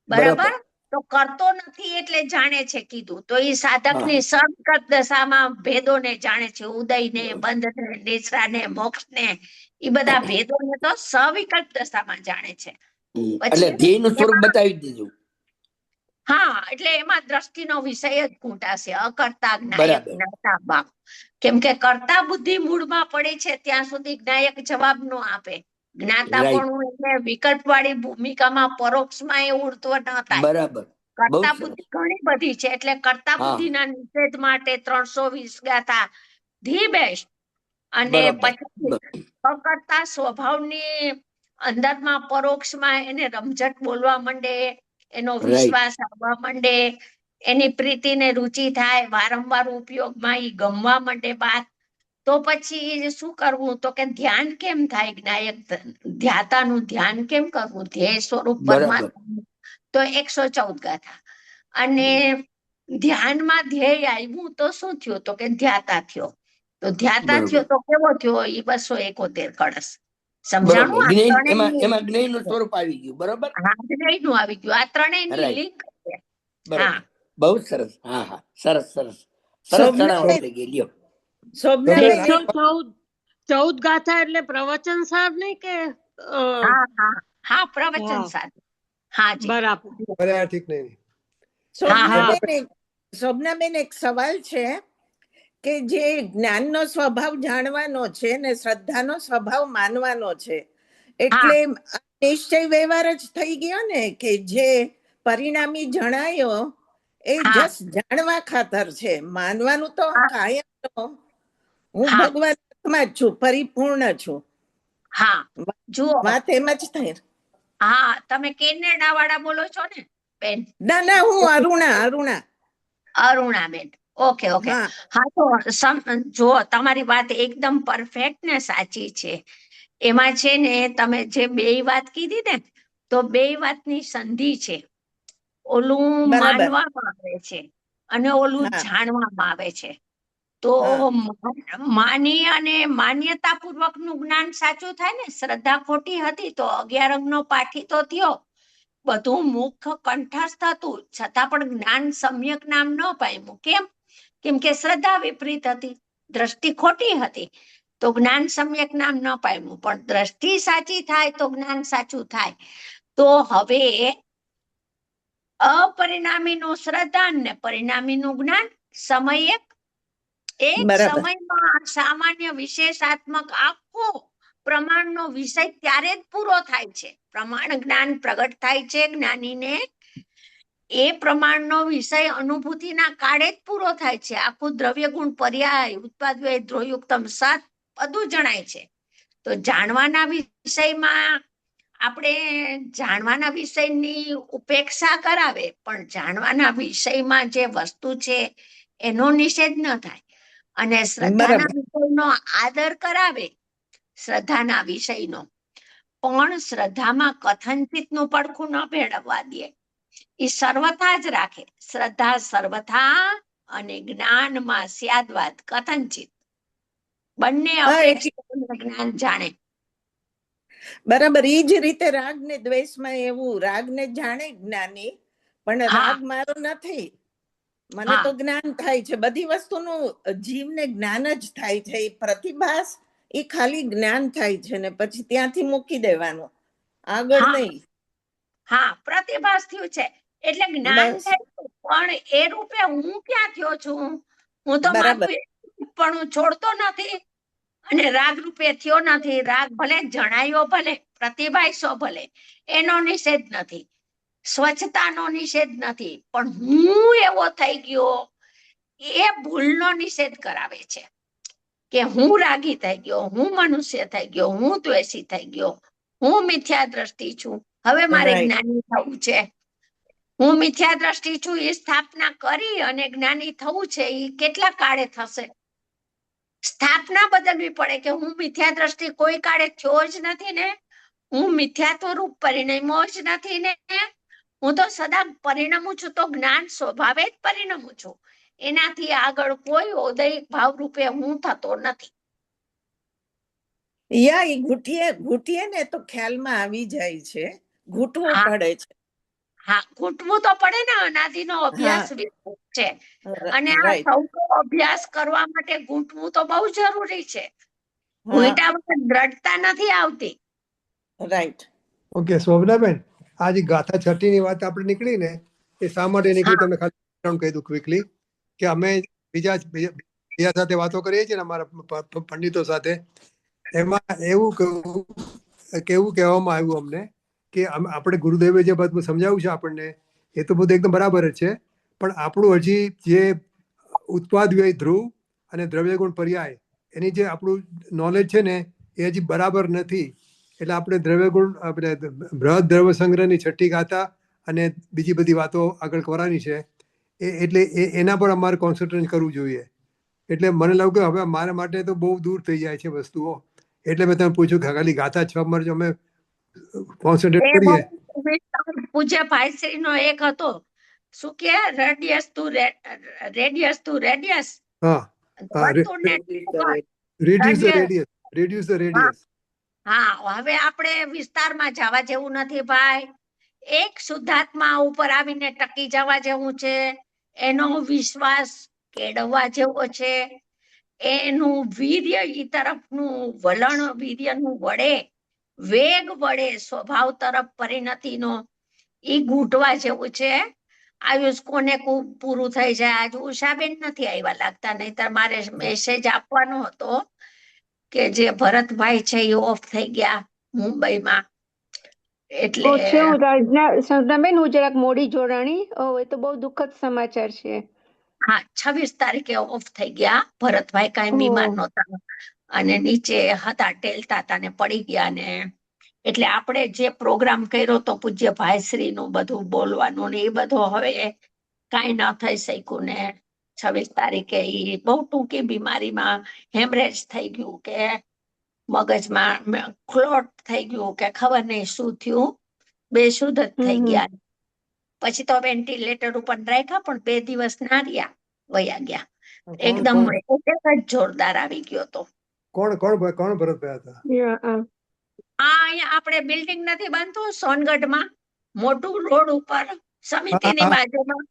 બરાબર, તો કરતો નથી એટલે જાણે છે કીધું, તો એ સાધકની સર્વગત દશામાં ભેદોને જાણે છે, ઉદયને, બંધને, નિશ્રાને, મોક્ષને, એ બધા ભેદોને તો સવિકલ્પ દશામાં જાણે છે. એટલે પછી ધ્યેયનું સ્વરૂપ બતાવી દીધું. હા, એટલે એમાં દ્રષ્ટિનો વિષય જ ઘૂંટાશે, અકર્તા જ્ઞાયક બરાબર. જ્ઞાતા ભાવ. કેમ કે કર્તા બુદ્ધિ મૂળમાં પડી છે ત્યાં સુધી જ્ઞાયક જવાબ નો આપે. જ્ઞાતાપણું એટલે વિકલ્પ વાળી ભૂમિકામાં પરોક્ષમાં એ ઉડતો ન થાય. બરાબર, બહુ કર્તા સરસ. બુદ્ધિ ઘણી બધી છે, એટલે કર્તા બુદ્ધિના નિષેધ માટે 320 ગાથા ધી બેસ્ટ. અને બરાબર. પછી અકર્તા સ્વભાવની અંદરમાં પરોક્ષમાં એને રમઝટ બોલવા માંડે, એનો વિશ્વાસ આવવા માંડે, એની પ્રીતિને રુચિ થાય, વારંવાર ઉપયોગમાં ઈ ગમવા માંડે બાત, તો પછી શું કરવું? તો કે ધ્યાન કેમ થાય? જ્ઞાયક ધ્યાતાનું ધ્યાન કેમ કરવું? ધ્યેય સ્વરૂપ બરાબર. પરમાત્મા, તો 114 ગાથા. અને ધ્યાનમાં ધ્યેય આવ્યું તો શું થયું? તો કે ધ્યાતા થયો. તો ધ્યાતા થયો તો કેવો થયો? એ 271 કળશ. સમજાણું? આ ત્રણેયની એમાં જ્ઞેયનું સ્વરૂપ આવી ગયું. બરોબર, હા, ત્રણેયનું આવી ગયું. આ ત્રણેયની લિંક છે. બરોબર, બહુ સરસ. હા હા, સરસ સરસ સરસ શોભનાબેન, ચડાવણ થઈ ગઈ. લ્યો શોભનાબેન, શોભનાબેન, 114 ગાથા એટલે પ્રવચન સાર નહીં કે હા હા હા, પ્રવચન હા, સાથે. હા જી, બરાબર. અરે ઠીક નહીં. હા હા શોભનાબેન, એક સવાલ છે કે જે જ્ઞાનનો સ્વભાવ જાણવાનો છે ને શ્રદ્ધાનો સ્વભાવ માનવાનો છે, એટલે નિશ્ચય વ્યવહાર જ થઈ ગયો ને કે જે પરિણામી જણાયો એ હા જસ જાણવા ખાતર છે, માનવાનું તો હા કાયમ હું હા ભગવાનમાં જ છું, પરિપૂર્ણ છું. હા, જુઓ, વાત એમ જ થઈ. હા, તમે કેનેડા વાળા બોલો છો ને બેન? ના ના, હું અરુણા. Arunaben, okay okay. હા, હા, તો જો તમારી વાત એકદમ પરફેક્ટ ને સાચી છે. એમાં છે ને, તમે જે બેય વાત કીધી ને, તો બેય વાતની સંધિ છે. ઓલું બરાબર. માનવામાં આવે છે અને ઓલું હા જાણવામાં આવે છે. તો હા માની અને માન્યતા પૂર્વકનું જ્ઞાન સાચું થાય ને. શ્રદ્ધા ખોટી હતી તો 11 અંગનો પાઠી તો થયો, બધું મુખ કંઠસ્થ હતું, છતાં પણ જ્ઞાન સમ્યક નામ ન પામ્યું. કેમ? કેમ કે શ્રદ્ધા વિપરીત હતી, દ્રષ્ટિ ખોટી હતી, તો જ્ઞાન સમ્યક નામ ન પામ્યું. પણ દ્રષ્ટિ સાચી થાય તો જ્ઞાન સાચું થાય. તો હવે અપરિણામીનું શ્રદ્ધા ને પરિણામીનું જ્ઞાન સમય એક બરાબર. સમયમાં સામાન્ય વિશેષાત્મક આખો પ્રમાણનો વિષય ત્યારે જ પૂરો થાય છે. પ્રમાણ જ્ઞાન પ્રગટ થાય છે જ્ઞાનીને, એ પ્રમાણનો વિષય અનુભૂતિના કાળે જ પૂરો થાય છે. આખું દ્રવ્ય ગુણ પર્યાય ઉત્પાદ વ્યય ધ્રુવયુક્તમ સત બધું જણાય છે. તો જાણવાના વિષયમાં આપણે જાણવાના વિષયની ઉપેક્ષા કરાવે, પણ જાણવાના વિષયમાં જે વસ્તુ છે એનો નિષેધ ન થાય. અને શ્રદ્ધાના બરાબર. વિષયનો આદર કરાવે, શ્રદ્ધાના વિષયનો, પણ શ્રદ્ધામાં કથનચિતનું પડખું ન ભેળવવા દે. એ સર્વથા જ રાખે. શ્રદ્ધા સર્વથા અને જ્ઞાનમાં સ્યાદવાદ કથનચિત બંને હા, અપેક્ષિત જ્ઞાન જાણે. બરાબર. ઈ જ રીતે રાગ ને દ્વેષમાં એવું, રાગ ને જાણે જ્ઞાની, પણ હા રાગ મારો નથી, મને હા તો જ્ઞાન થાય છે. બધી વસ્તુનું જીવને જ્ઞાન જ થાય છે. એ પ્રતિભાસ એ ખાલી જ્ઞાન થાય છે ને પછી ત્યાંથી મૂકી દેવાનું, આગળ હા નહીં. હા, પ્રતિભાસ થયું છે એટલે જ્ઞાન બસ, થાય, પણ એ રૂપે હું ક્યાં થયો છું? હું તો બરાબર. મારું પણ હું છોડતો નથી અને રાગ રૂપે થયો નથી. રાગ ભલે જણાયો, ભલે પ્રતિભાસો, ભલે એનો નિષેધ નથી, સ્વચ્છતાનો નિષેધ નથી, પણ હું એવો થઈ ગયો એ ભૂલનો નિષેધ કરાવે છે. કે હું રાગી થઈ ગયો, હું મનુષ્ય થઈ ગયો, હું દ્વેષી થઈ ગયો, હું મિથ્યા દ્રષ્ટિ છું, હવે મારે Right. જ્ઞાની થવું છે. હું મિથ્યા દ્રષ્ટિ છું એ સ્થાપના કરી અને જ્ઞાની થવું છે એ કેટલા કાળે થશે? સ્થાપના બદલવી પડે કે હું મિથ્યા દ્રષ્ટિ કોઈ કાળે થયો જ નથી ને, હું મિથ્યાત્વ રૂપ પરિણમ્યો જ નથી ને, હું તો સદા પરિણમું છું, તો જ્ઞાન સ્વભાવે જ પરિણમું છું. એનાથી આગળ કોઈ ઉદયિક ભાવ રૂપે હું થતો નથી. યા એ ઘૂંટીએ ને તો ખ્યાલમાં આવી જાય છે, ઘૂંટવું હા. પડે છે. હા, ઘૂંટવું તો પડે ને, અનાદિનો અભ્યાસ વિસ્તૃત છે અને આ Right. સૌનો અભ્યાસ કરવા માટે ઘૂંટવું તો બહુ જરૂરી છે. હા, ઘૂંટા વગર દ્રઢતા નથી આવતી. right. ઓકે શોભનાબેન, આ જે ગાથા 6 ની વાત આપણે નીકળી ને, એ શા માટે નીકળી તમને ખાલી કહી દઉં ક્વિકલી કે અમે બીજા સાથે વાતો કરીએ છીએ ને અમારા પંડિતો સાથે, એમાં એવું કહેવામાં આવ્યું અમને કે આપણે ગુરુદેવે જે બધું સમજાવ્યું છે આપણને એ તો બધું એકદમ બરાબર જ છે, પણ આપણું હજી જે ઉત્પાદ વ્યય ધ્રુવ અને દ્રવ્યગુણ પર્યાય એની જે આપણું નોલેજ છે ને એ હજી બરાબર નથી. એટલે આપણે દ્રવ્યગુણ આપણે બૃહદ દ્રવ્ય સંગ્રહની 6ઠી ગાથા અને બીજી બધી વાતો આગળ કરવાની છે, એટલે એના પર અમારે કોન્સન્ટ્રેટ કરવું જોઈએ. એટલે મને લાગ્યું કે હવે મારા માટે તો બહુ દૂર થઈ જાય છે વસ્તુઓ, એટલે મેં તમે પૂછ્યું કે ખાલી ગાથા 6 પર જો અમે કોન્સન્ટ્રેટ એ કરીએ. પૂજ્ય ભાઈશ્રી નો એક હતો, શું કે રેડિયસ ટુ રેડિયસ, હા, વર્તુળને reduce the Radius. radius. હા, હવે આપણે વિસ્તારમાં જવા જેવું નથી ભાઈ. એક શુદ્ધાત્મા ઉપર આવીને ટકી જવા જેવું છે, એનો વિશ્વાસ કેળવવા જેવો છે, એનું વીર્ય ઈ તરફનું વલણ વીર્યનું વડે, વેગ વડે સ્વભાવ તરફ પરિણતિનો ઈ ઘૂંટવા જેવું છે. આયુષ કોને પૂરું થઈ જાય. આજ ઉષાબેન નથી આવ્યા લાગતા, નહીતર મારે મેસેજ આપવાનો હતો કે જે ભરતભાઈ છે એ ઓફ થઈ ગયા મુંબઈમાં. એટલે શોભનાબેન, હું જરાક મોડી જોડાણી. એ તો બહુ દુઃખદ સમાચાર છે. હા, 26 તારીખે ઓફ થઈ ગયા. ભરતભાઈ કાંઈ બીમાર નહોતા અને નીચે હતા, ટેલતા હતા ને પડી ગયા ને, એટલે આપણે જે પ્રોગ્રામ કર્યો તો પૂજ્ય ભાઈશ્રી નું બધું બોલવાનું ને એ બધું હવે કાંઈ ન થઈ શક્યું ને. 26 તારીખે ઈ બહુ ટૂંકી બીમારીમાં હેમરેજ થઈ ગયું કે મગજમાં ક્લોટ થઈ ગયું કે ખબર નહીં શું થયું, બેશુદ્ધ જ થઈ ગયા. પછી તો વેન્ટિલેટર ઉપર રાખ્યા, પણ 2 દિવસ ના રહ્યા, વયા ગયા. એકદમ જ જોરદાર આવી ગયો તો. કોણ ભરતભાઈ હતા? અહીંયા આપણે બિલ્ડિંગ નથી બનતું સોનગઢમાં, મોટું રોડ ઉપર સમિતિની બાજુમાં.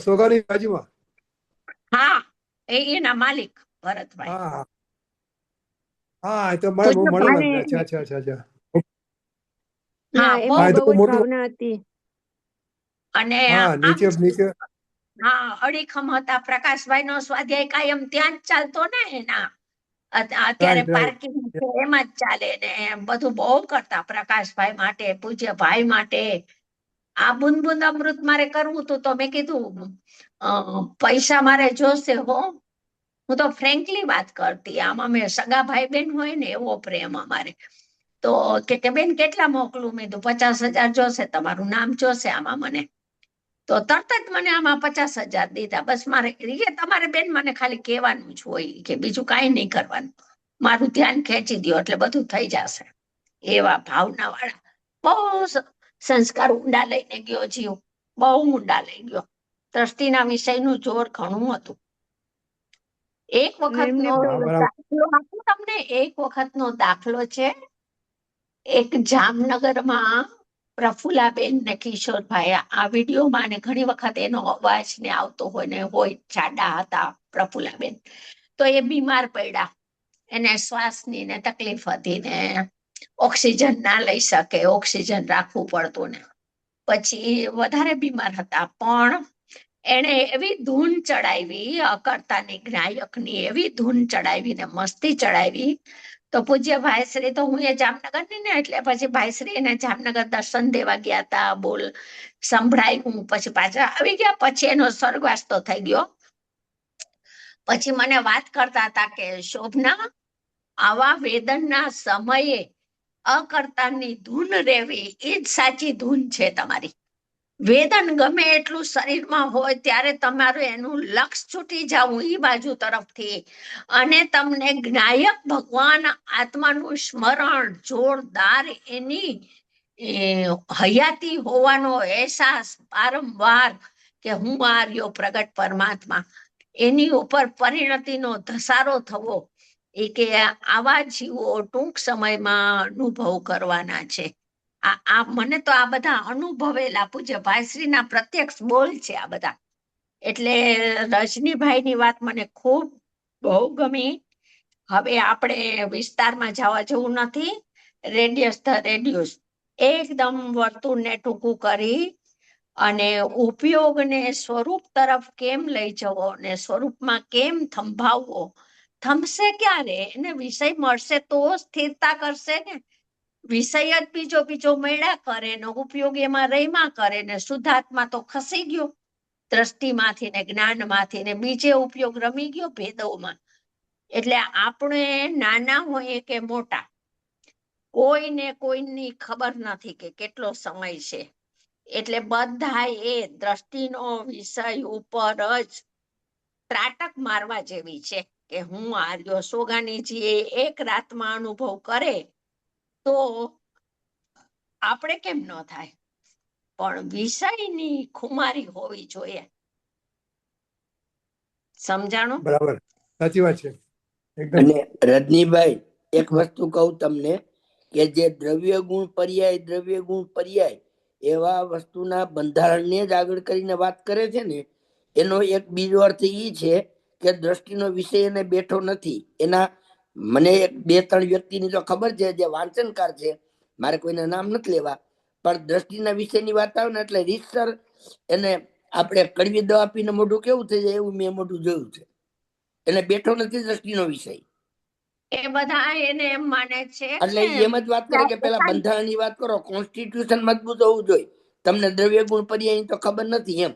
સોગાની બાજુમાં. હા, એના માલિક ભરતભાઈ. હા, તો મળેલા. અચ્છા. હા, બહુ ભાવના હતી. અને નીચે હા, અડીખમ હતા. પ્રકાશભાઈ નો સ્વાધ્યાય કાયમ ત્યાં જ ચાલતો ને એના. અત્યારે પાર્કિંગ એમાં જ ચાલે ને, બધું બહુ કરતા પ્રકાશભાઈ માટે, પૂજ્ય ભાઈ માટે. આ બુંદ બુંદ અમૃત મારે કરવું હતું, તો મેં કીધું પૈસા મારે જોશે હો. હું તો ફ્રેન્કલી વાત કરતી. આમાં મેં સગા ભાઈ બેન હોય ને એવો પ્રેમ અમારે. તો કે બેન કેટલા મોકલું? મેં તો 50,000 જોશે, તમારું નામ જોશે આમાં મને. તો તરત જ મને આમાં 50,000 દીધા. બસ મારે તમારે બેન મને ખાલી કહેવાનું જ હોય કે બીજું કાંઈ નહીં કરવાનું, મારું ધ્યાન ખેંચી દો એટલે બધું થઈ જશે. એવા ભાવના વાળા, બહુ સંસ્કાર ઊંડા લઈને ગયો જીવ, બહુ ઊંડા લઈ ગયો. દ્રષ્ટિના વિષયનું જોર ઘણું હતું. એક વખતનો દાખલો આપું તમને, એક વખતનો દાખલો છે. એક જામનગરમાં પ્રફુલાબેન ને કિશોરભાઈ, આ વિડીયોમાં ને ઘણી વખત એનો અવાજ ને આવતો હોય ને, હોય જાડા હતા પ્રફુલાબેન. તો એ બીમાર પડ્યા, એને શ્વાસની ને તકલીફ હતી ને ઓક્સિજન ના લઈ શકે, ઓક્સિજન રાખવું પડતું ને. પછી વધારે બીમાર હતા, પણ એને એવી ધૂન ચડાવી, અકર્તાની જ્ઞાયકની એવી ધૂન ચડાવી ને મસ્તી ચડાવી. તો પૂજ્ય ભાઈશ્રી તો હું એ જામનગરની ને, એટલે પછી ભાઈશ્રી એને જામનગર દર્શન દેવા ગયા હતા. બોલ સંભળાયું, પછી પાછા આવી ગયા. પછી એનો સ્વર્ગવાસ તો થઈ ગયો. પછી મને વાત કરતા હતા કે શોભના, આવા વેદનના સમયે અકર્તાની ધૂન રહેવી એ જ સાચી ધૂન છે તમારી. વેદન ગમે એટલું શરીરમાં હોય ત્યારે તમારું એનું લક્ષ છૂટી જવું એ બાજુ તરફથી, અને તમને જ્ઞાયક ભગવાન આત્માનું સ્મરણ જોરદાર એની હયાતી હોવાનો અહેસાસ વારંવાર કે હું આ રહ્યો પ્રગટ પરમાત્મા, એની ઉપર પરિણતિનો ધસારો થવો, એ કે આવા જીવો ટૂંક સમયમાં અનુભવ કરવાના છે. મને તો આ બધા અનુભવેલા પૂજ્ય ભાઈશ્રીના પ્રત્યક્ષ બોલ છે આ બધા. એટલે રજનીભાઈની વાત મને ખૂબ બહુ ગમી. હવે આપણે વિસ્તારમાં જવા જેવું નથી. રેડિયસ ધ રેડિયસ એકદમ વર્તુળને ટૂંકું કરી અને ઉપયોગને સ્વરૂપ તરફ કેમ લઈ જવો ને સ્વરૂપમાં કેમ થંભાવવો. થંભશે ક્યારે? એને વિષય મળશે તો સ્થિરતા કરશે ને. વિષય જ બીજો મળ્યા કરે ને ઉપયોગ એમાં રહીમાં કરે ને શુદ્ધાત્મા તો ખસી ગયો દ્રષ્ટિમાંથી ને જ્ઞાનમાંથી ને બીજે ઉપયોગ રમી ગયો ભેદોમાં. એટલે આપણે નાના હોઈએ કે મોટા, કોઈને કોઈની ખબર નથી કે કેટલો સમય છે. એટલે બધા એ દ્રષ્ટિનો વિષય ઉપર જ ત્રાટક મારવા જેવી છે કે હું આર્યો સોગાનીજી એક રાતમાં અનુભવ કરે તો આપણે કેમ ન થાય, પણ વિષયની ખુમારી હોવી જોઈએ. સમજાણું? બરાબર, સાચી વાત છે એકદમ. અને રજનીભાઈ, એક વસ્તુ કહું તમને કે જે દ્રવ્ય ગુણ પર્યાય એવા વસ્તુના બંધારણને જ આગળ કરીને વાત કરે છે ને, એનો એક બીજો અર્થ એ છે કે દ્રષ્ટિનો વિષય એને બેઠો નથી. એના મને એક બે ત્રણ વ્યક્તિની તો ખબર છે જે વાંચનકાર છે, મારે કોઈના નામ નથી લેવા, પણ દ્રષ્ટિના વિષયની વાત આવે ને એટલે રીતસર એને આપણે કડવી દવા આપીને મોઢું કેવું થઈ જાય એવું મેં મોઢું જોયું છે. એને બેઠો નથી દ્રષ્ટિનો વિષય. એ બધા એને એમ માને છે એટલે એમ જ વાત કરે કે પેલા બંધારણની વાત કરો, કોન્સ્ટિટ્યુશન મજબૂત હોવું જોઈએ. તમને દ્રવ્ય ગુણ પર્યાય તો ખબર નથી એમ.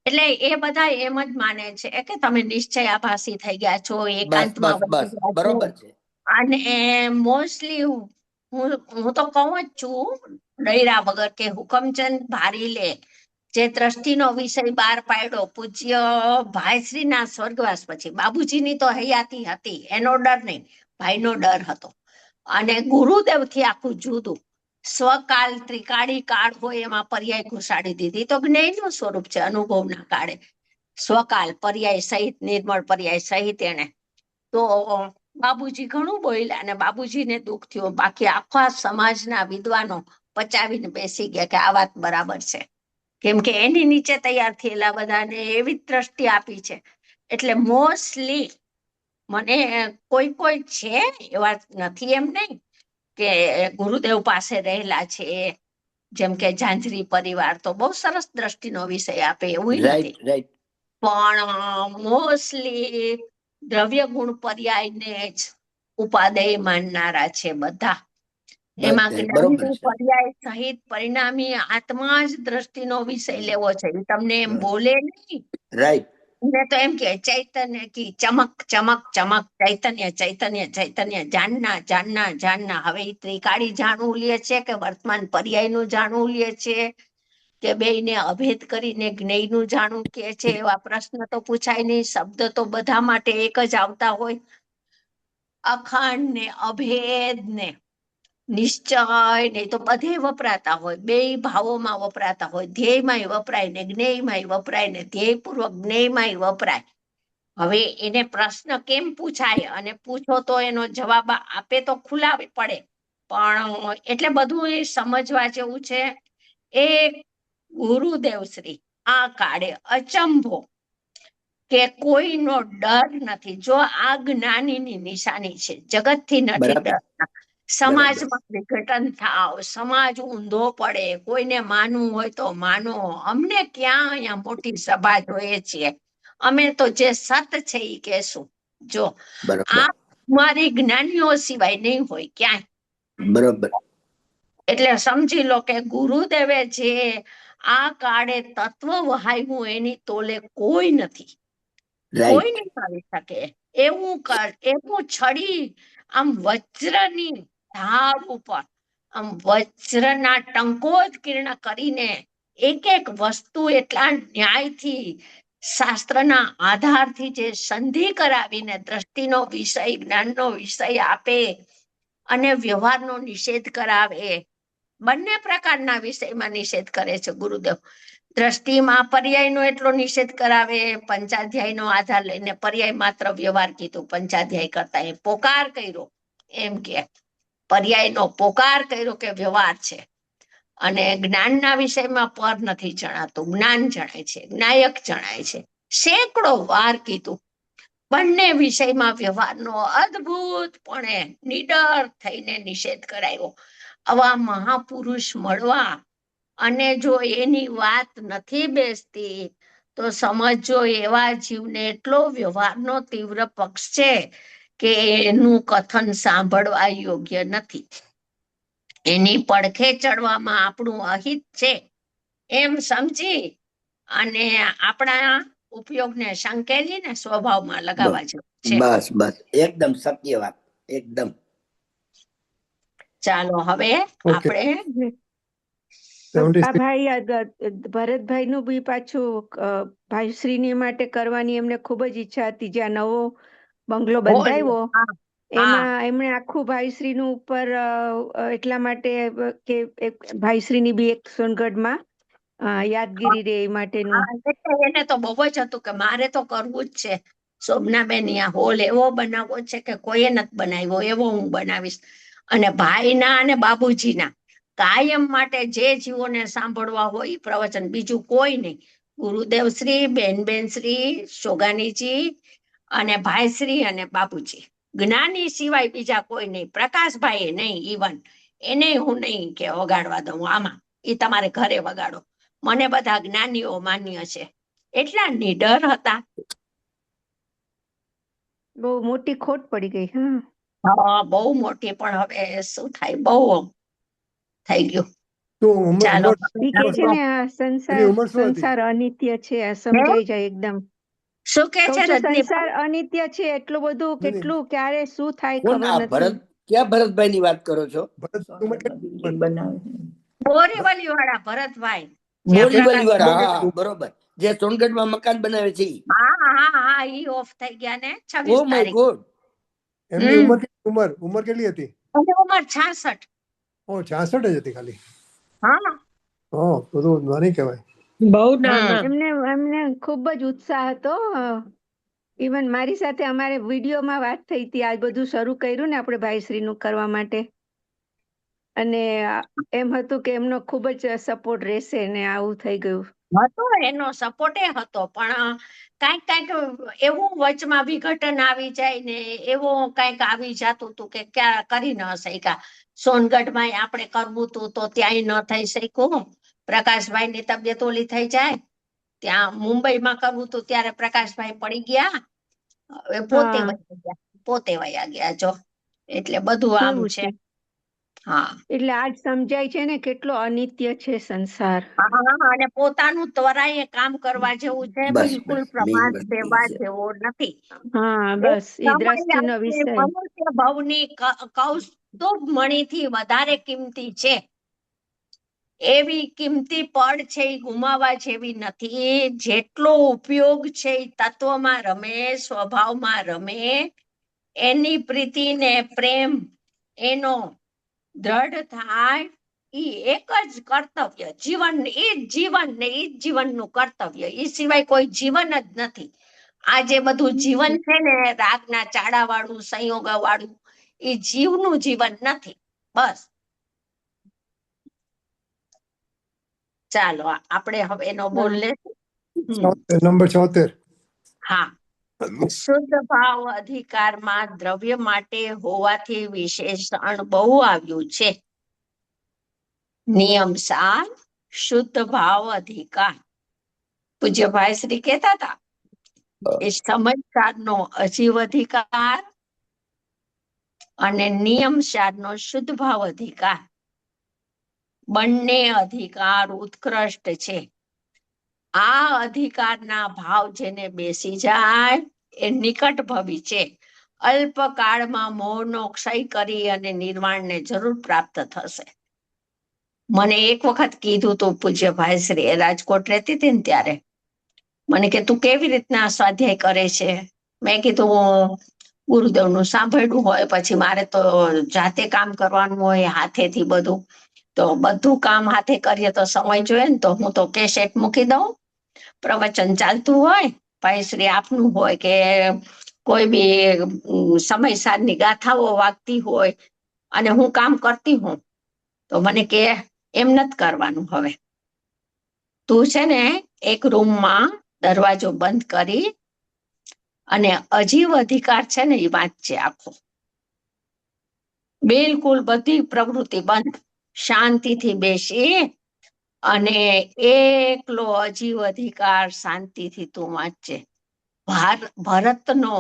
એટલે એ બધા એમ જ માને છે કે તમે નિશ્ચયાભાસી થઈ ગયા છો, એકાંતમાં વહી ગયા છો. બરોબર છે. અને મોસ્ટલી હું તો કહું જ છું ડૈરા વગર કે હુકમચંદ ભારીલે જે દ્રષ્ટિનો વિષય બહાર પાડ્યો પૂજ્ય ભાઈશ્રીના સ્વર્ગવાસ પછી, બાબુજીની તો હયાતી હતી એનો ડર નહીં, ભાઈનો ડર હતો. અને ગુરુદેવથી આખું જુદું સ્વકાલ ત્રિકાળી કાળ હોય એમાં પર્યાય ઘુસાડી દીધી. તો જ્ઞેયનું સ્વરૂપ છે અનુભવના કાળે સ્વકાલ પર્યાય સહિત, નિર્મળ પર્યાય સહિત. એને તો બાબુજી ઘણું બોલ્યા અને બાબુજીને દુઃખ થયું. બાકી આખા સમાજના વિદ્વાનો પચાવીને બેસી ગયા કે આ વાત બરાબર છે, કેમ કે એની નીચે તૈયાર થયેલા બધાને એવી દ્રષ્ટિ આપી છે. એટલે મોસ્ટલી મને કોઈ છે એવા નથી એમ નહીં કે ગુરુદેવ પાસે રહેલા છે, જેમ કે ઝાંઝરી પરિવાર તો બહુ સરસ દ્રષ્ટિનો વિષય આપે એવું નથી, પણ મોસ્ટલી દ્રવ્ય ગુણ પર્યાયને જ ઉપાદેય માનનારા છે બધા. એમાં જ્ઞાનનું પર્યાય સહિત પરિણામી આત્મા જ દ્રષ્ટિનો વિષય લેવો છે. તમને એમ બોલે નહીં, રાઈટ. ને તો એમ કે ચૈતન્ય કી ચમક ચમક ચમક, ચૈતન્ય ચૈતન્ય ચૈતન્ય, જાનના જાનના જાનના. હવે એ ત્રિકાળી જાણવું લે છે કે વર્તમાન પર્યાયનું જાણવું લે છે કે બેયને અભેદ કરીને જ્ઞેયનું જાણવું કે છે, એવા પ્રશ્ન તો પૂછાય નહીં. શબ્દ તો બધા માટે એક જ આવતા હોય, અખંડ ને અભેદ ને નિશ્ચય ને તો બધે વપરાતા હોય, બે ભાવોમાં વપરાતા હોય. ધ્યેયમાંય વપરાય ને જ્ઞેયમાંય વપરાય ને ધ્યેયપૂર્વક જ્ઞેયમાંય વપરાય. હવે એને પ્રશ્ન કેમ પૂછાય અને પૂછો તો એનો જવાબ આપે તો ખુલાવી પડે, પણ એટલે બધું એ સમજવા જેવું છે. એ ગુરુદેવ શ્રી આ કાળે અચંભો કે કોઈનો ડર નથી. જો આ જ્ઞાનીની નિશાની છે, જગતથી નથી ડરતા. સમાજમાં વિઘટન થાવ, સમાજ ઊંધો પડે, કોઈને માનવું હોય તો માનો, અમને ક્યાં અહીંયા મોટી સભા જોઈએ છીએ, અમે તો જે સત છે એ કહેશું. જો આ મારી જ્ઞાનીઓ સિવાય નહીં હોય ક્યાંય. બરોબર. એટલે સમજી લો કે ગુરુદેવે જે આ કાળે તત્વ વહાવ્યું એની તોલે કોઈ નથી. કોઈ રાઈટ. નહીં કરી શકે. એવું છડી આમ વજ્રની ધાર ઉપર આમ વજ્રના ટંકોત્કીર્ણ કરીને એક એક વસ્તુ એટલા ન્યાયથી શાસ્ત્રના આધારથી જે સંધિ કરાવીને દ્રષ્ટિનો વિષય જ્ઞાનનો વિષય આપે અને વ્યવહારનો નિષેધ કરાવે. બંને પ્રકારના વિષયમાં નિષેધ કરે છે ગુરુદેવ. દ્રષ્ટિમાં પર્યાયનો એટલો નિષેધ કરાવે, પંચાધ્યાયનો આધાર લઈને પર્યાય માત્ર વ્યવહાર કીધું, પંચાધ્યાય કરતા એ પોકાર કર્યો એમ કે પર્યાયનો પોકાર કર્યો કે વ્યવહાર છે. અને જ્ઞાનના વિષયમાં પર નથી જણાતું, જ્ઞાન જણાય છે, જ્ઞાયક જણાય છે. સેંકડો વાર કીધું. બંને વિષયમાં વ્યવહારનો અદ્ભુતપણે નિડર થઈને નિષેધ કરાયો. આવા મહાપુરુષ મળવા અને જો એની વાત નથી બેસતી તો સમજો એવા જીવને એટલો વ્યવહારનો તીવ્ર પક્ષ છે કે એનું કથન સાંભળવા યોગ્ય નથી. એની પડખે ચડવામાં આપણું અહિત છે એમ સમજી અને આપણા ઉપયોગને સંકેલીને સ્વભાવમાં લગાવવા જેવું છે. બસ બસ એકદમ સત્ય વાત, એકદમ. ચાલો હવે ઓકે આપણે ભાઈ ભરતભાઈ નું બી પાછું ભાઈશ્રીની માટે કરવાની એમને ખૂબ જ ઈચ્છા હતી. જ્યાં નવો બંગલો બંધાયો એમાં એમણે આખું ભાઈશ્રીનું ઉપર એટલા માટે કે ભાઈશ્રીની બી એક સોનગઢમાં યાદગીરી રે એ માટેનું. એને તો બહુ જ હતું કે મારે તો કરવું જ છે. શોભનાબેન અહીંયા હોલ એવો બનાવવો છે કે કોઈએ નથી બનાવ્યો એવો હું બનાવીશ. અને ભાઈના અને બાબુજીના કાયમ માટે જે જીવોને સાંભળવા હોય પ્રવચન, બીજું કોઈ નહીં. ગુરુદેવ શ્રી, બેન શ્રી, શોગાનીજી અને ભાઈશ્રી અને બાબુજી, જ્ઞાની સિવાય બીજા કોઈ નહીં. પ્રકાશભાઈ નહીં, ઈવન એને હું નહીં કે વગાડવા દઉં આમાં, એ તમારે ઘરે વગાડો. મને બધા જ્ઞાનીઓ માન્ય છે. એટલા નિડર હતા. બહુ મોટી ખોટ પડી ગઈ. હા, બહુ મોટી, પણ હવે શું થાય, બહુ થઈ ગયું. ચાલો ઈ કે છે ને સંસાર અનિત્ય છે, સમજાઈ જાય એકદમ. શું કે છે સંસાર અનિત્ય છે, એટલું બધું કેટલું ક્યારે શું થાય ખબર નથી. ક્યાં ભરતભાઈ ની વાત કરો છો? બોરીવલી વાળા ભરતભાઈ. બોરીવલી વાળા, હા બરોબર, જે સોનગઢમાં મકાન બનાવે છે. હા, ઈ ઓફ થઈ ગયા ને 26 ઓ માય ગોડ. એમની ઉંમર કેટલી હતી? ઉંમર 66. ઓ 66 જ હતી ખાલી. હા, બધું નાની કહેવાય. બહુ નાના. એમને ખૂબ જ ઉત્સાહ હતો. ઇવન મારી સાથે અમારે વિડીયોમાં વાત થઈ હતી. આ બધું શરૂ કર્યું ને આપણે ભાઈશ્રીનું કરવા માટે, અને એમ હતું કે એમનો ખૂબ જ સપોર્ટ રહેશે ને આવું થઈ ગયું. હતો એનો સપોર્ટ હતો, પણ કાંઈક એવું વચમાં વિઘટન આવી જાય ને એવું કાંઈક આવી જતું હતું કે ક્યાં કરી ન શક્યા. સોનગઢમાં આપણે કરવું હતું તો ત્યાંય ન થઈ શક્યું. પ્રકાશભાઈ ની તબિયત ઓલી થઈ જાય. ત્યાં મુંબઈમાં કરવું હતું ત્યારે પ્રકાશભાઈ પડી ગયા. હવે પોતે વયા ગયા જો. એટલે બધું આમ છે. હા, એટલે આજ સમજાય છે ને કેટલો અનિત્ય છે સંસાર. અને પોતાનું ત્વરાએ કામ કરવા જેવું છે, બિલકુલ પ્રમાદ સેવા જેવો નથી. બસ એ દ્રષ્ટિનો વિષય મનુષ્ય ભવની કૌસ્તુભ મણીથી વધારે કિંમતી છે. એવી કિંમતી પડ છે એ ગુમાવા જેવી નથી. જેટલો ઉપયોગ છે એ તત્વમાં રમે, સ્વભાવમાં રમે, એની પ્રીતિ ને પ્રેમ એનો દ્રઢ થાય, ઈ એક જ કર્તવ્ય જીવન, ઈ જીવન ને ઈ જીવનનું કર્તવ્ય. એ સિવાય કોઈ જીવન જ નથી. આ જે બધું જીવન છે ને, રાગના ચાડા વાળું, સંયોગ વાળું, એ જીવનું જીવન નથી. બસ ચાલો આપણે હવે એનો બોલ લેશું. નંબર 76. હા, શુદ્ધ ભાવ અધિકારમાં દ્રવ્ય માટે હોવાથી વિશેષણ બહુ આવ્યું છે. નિયમ 7 શુદ્ધ ભાવ અધિકાર. પૂજ્ય ભાઈ શ્રી કહેતા હતા એ સમજદારનો અજીવ અધિકાર અને નિયમ 7નો શુદ્ધ ભાવ અધિકાર. બંને અધિકાર ઉત્કૃષ્ટ છે. આ અધિકારના ભાવ જેને બેસી જાય એ નિકટ ભવિ છે. અલ્પકાળમાં મોહનો ક્ષય કરી અને નિર્વાણને જરૂર પ્રાપ્ત થશે. મને એક વખત કીધું તું પૂજ્ય ભાઈશ્રી, રાજકોટ રહેતી હતી ને ત્યારે મને કે તું કેવી રીતના સ્વાધ્યાય કરે છે? મેં કીધું ગુરુદેવનું સાંભળ્યું હોય, પછી મારે તો જાતે કામ કરવાનું હોય હાથેથી બધું, તો બધું કામ હાથે કરીએ તો સમય જોઈએ ને, તો હું તો કેસેટ મૂકી દઉં, પ્રવચન ચાલતું હોય, ભાઈશ્રી આપનું હોય કે કોઈ બી સમય સારની ગાથાઓ વાગતી હોય અને હું કામ કરતી હોઉં, તો મને કે એમ નથી કરવાનું, હવે તું છે ને એક રૂમમાં દરવાજો બંધ કરી અને અજીવ અધિકાર છે ને એ વાંચજે આખો. બિલકુલ બધી પ્રવૃત્તિ બંધ, શાંતિથી બેસી અને એકલો અજીવ અધિકાર શાંતિથી તું વાંચજે. ભરતનો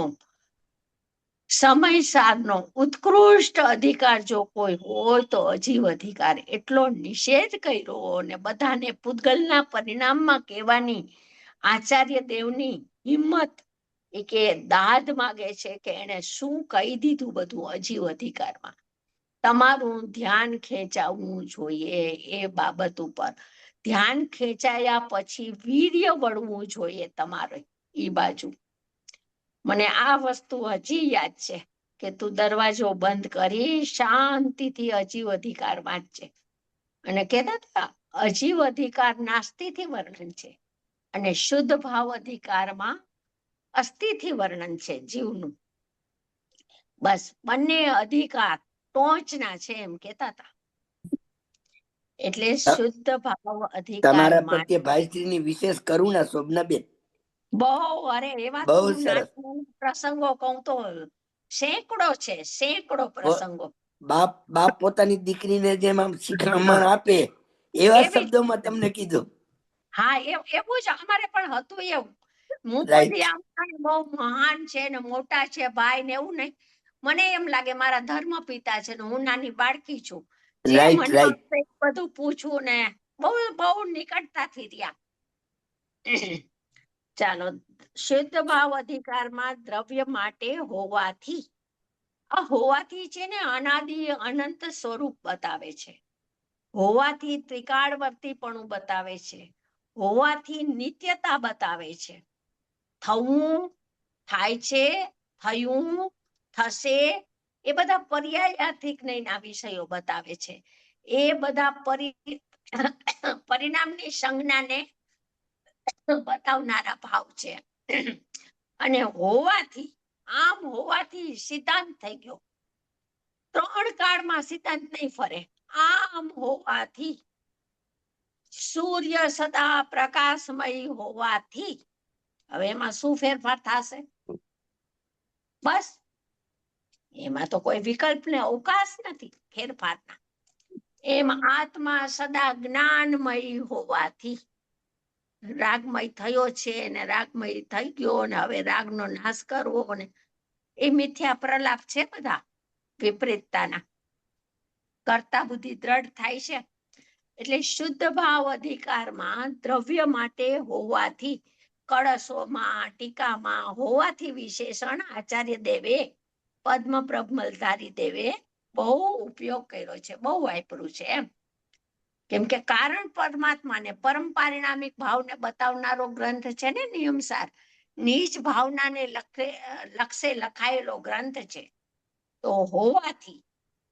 સમયસારનો ઉત્કૃષ્ટ અધિકાર જો કોઈ હોય તો અજીવ અધિકાર. એટલો નિષેધ કર્યો અને બધાને પૂતગલના પરિણામમાં કહેવાની આચાર્ય દેવની હિંમત, એ કે દાદ માગે છે કે એને શું કહી દીધું બધું અજીવ અધિકારમાં. તમારું ધ્યાન ખેંચાવવું જોઈએ એ બાબત ઉપર. ધ્યાન ખેંચાયા પછી વીર્ય વળવું જોઈએ તમારે એ બાજુ. મને આ વસ્તુ હજી યાદ છે કે તું દરવાજો બંધ કરી શાંતિથી અજીવ અધિકાર વાંચજે. અને કહેતા હતા અજીવ અધિકાર નાસ્તિથી વર્ણન છે અને શુદ્ધ ભાવ અધિકારમાં અસ્થિથી વર્ણન છે જીવનું. બસ બંને અધિકાર ટોચના છે એમ કહેતા હતા. એટલે શુદ્ધ ભાવ અધિકાર તમારા પ્રત્યે ભાઈશ્રીની વિશેષ કરુણા શોભનાબેન. બહુ, અરે એવા તો બહુ હું સરસ. નાના પ્રસંગો કહું તો સેંકડો છે, સેંકડો પ્રસંગો. બાપ પોતાની દીકરીને જેમ આમ શિખામણ આપે એવા એવી શબ્દોમાં તમને કીધું. હા, એવું જ અમારે પણ હતું એવું. હું Right. કોઈ આમ બહુ મહાન છે ને મોટા છે ભાઈ ને એવું નહીં. મને એમ લાગે મારા ધર્મ પિતા છે ને હું નાની બાળકી છું, જે Right, મને right. બધું પૂછવું ને બહુ બહુ નિકટતાથી રહ્યા. ચાલો, શુદ્ધ ભાવ અધિકારમાં દ્રવ્ય માટે હોવાથી, આ હોવાથી છે ને અનાદિ અનંત સ્વરૂપ બતાવે છે. હોવાથી ત્રિકાળવર્તીપણું બતાવે છે. હોવાથી નિત્યતા બતાવે છે. થવું, થાય છે, થયું, થશે, એ બધા પર્યાયાર્થિક નહીંના વિષયો બતાવે છે. એ બધા પરિણામની સંજ્ઞાને બતાવનારા ભાવ છે. અને હોવાથી, આમ હોવાથી સિદ્ધાંત થઈ ગયો. 3 કાળમાં સિદ્ધાંત નહીં ફરે. આમ હોવાથી, સૂર્ય સદા પ્રકાશમય હોવાથી, હવે એમાં શું ફેરફાર થશે? બસ એમાં તો કોઈ વિકલ્પ ને અવકાશ નથી ફેરફારના. એમ આત્મા સદા જ્ઞાનમય હોવાથી, રાગમય થયો છે ને રાગમય થઈ ગયો ને હવે રાગનો નાશ કરવો ને એ મિથ્યા પ્રલાપ છે બધા વિપરીતતાના. કરતા બુદ્ધિ દ્રઢ થાય છે. એટલે શુદ્ધ ભાવ અધિકારમાં દ્રવ્ય માટે હોવાથી, કળશોમાં ટીકામાં હોવાથી વિશેષણ આચાર્ય દેવે, પદ્મ પ્રબલધારી દેવે બહુ ઉપયોગ કર્યો છે, બહુ વાપર્યું છે એમ. કેમ કે કારણ પરમાત્માને પરમ પારિણામિક ભાવને બતાવનારો ગ્રંથ છે ને નિયમસાર, નીચ ભાવનાને લક્ષે લખાયેલો ગ્રંથ છે. તો હોવાથી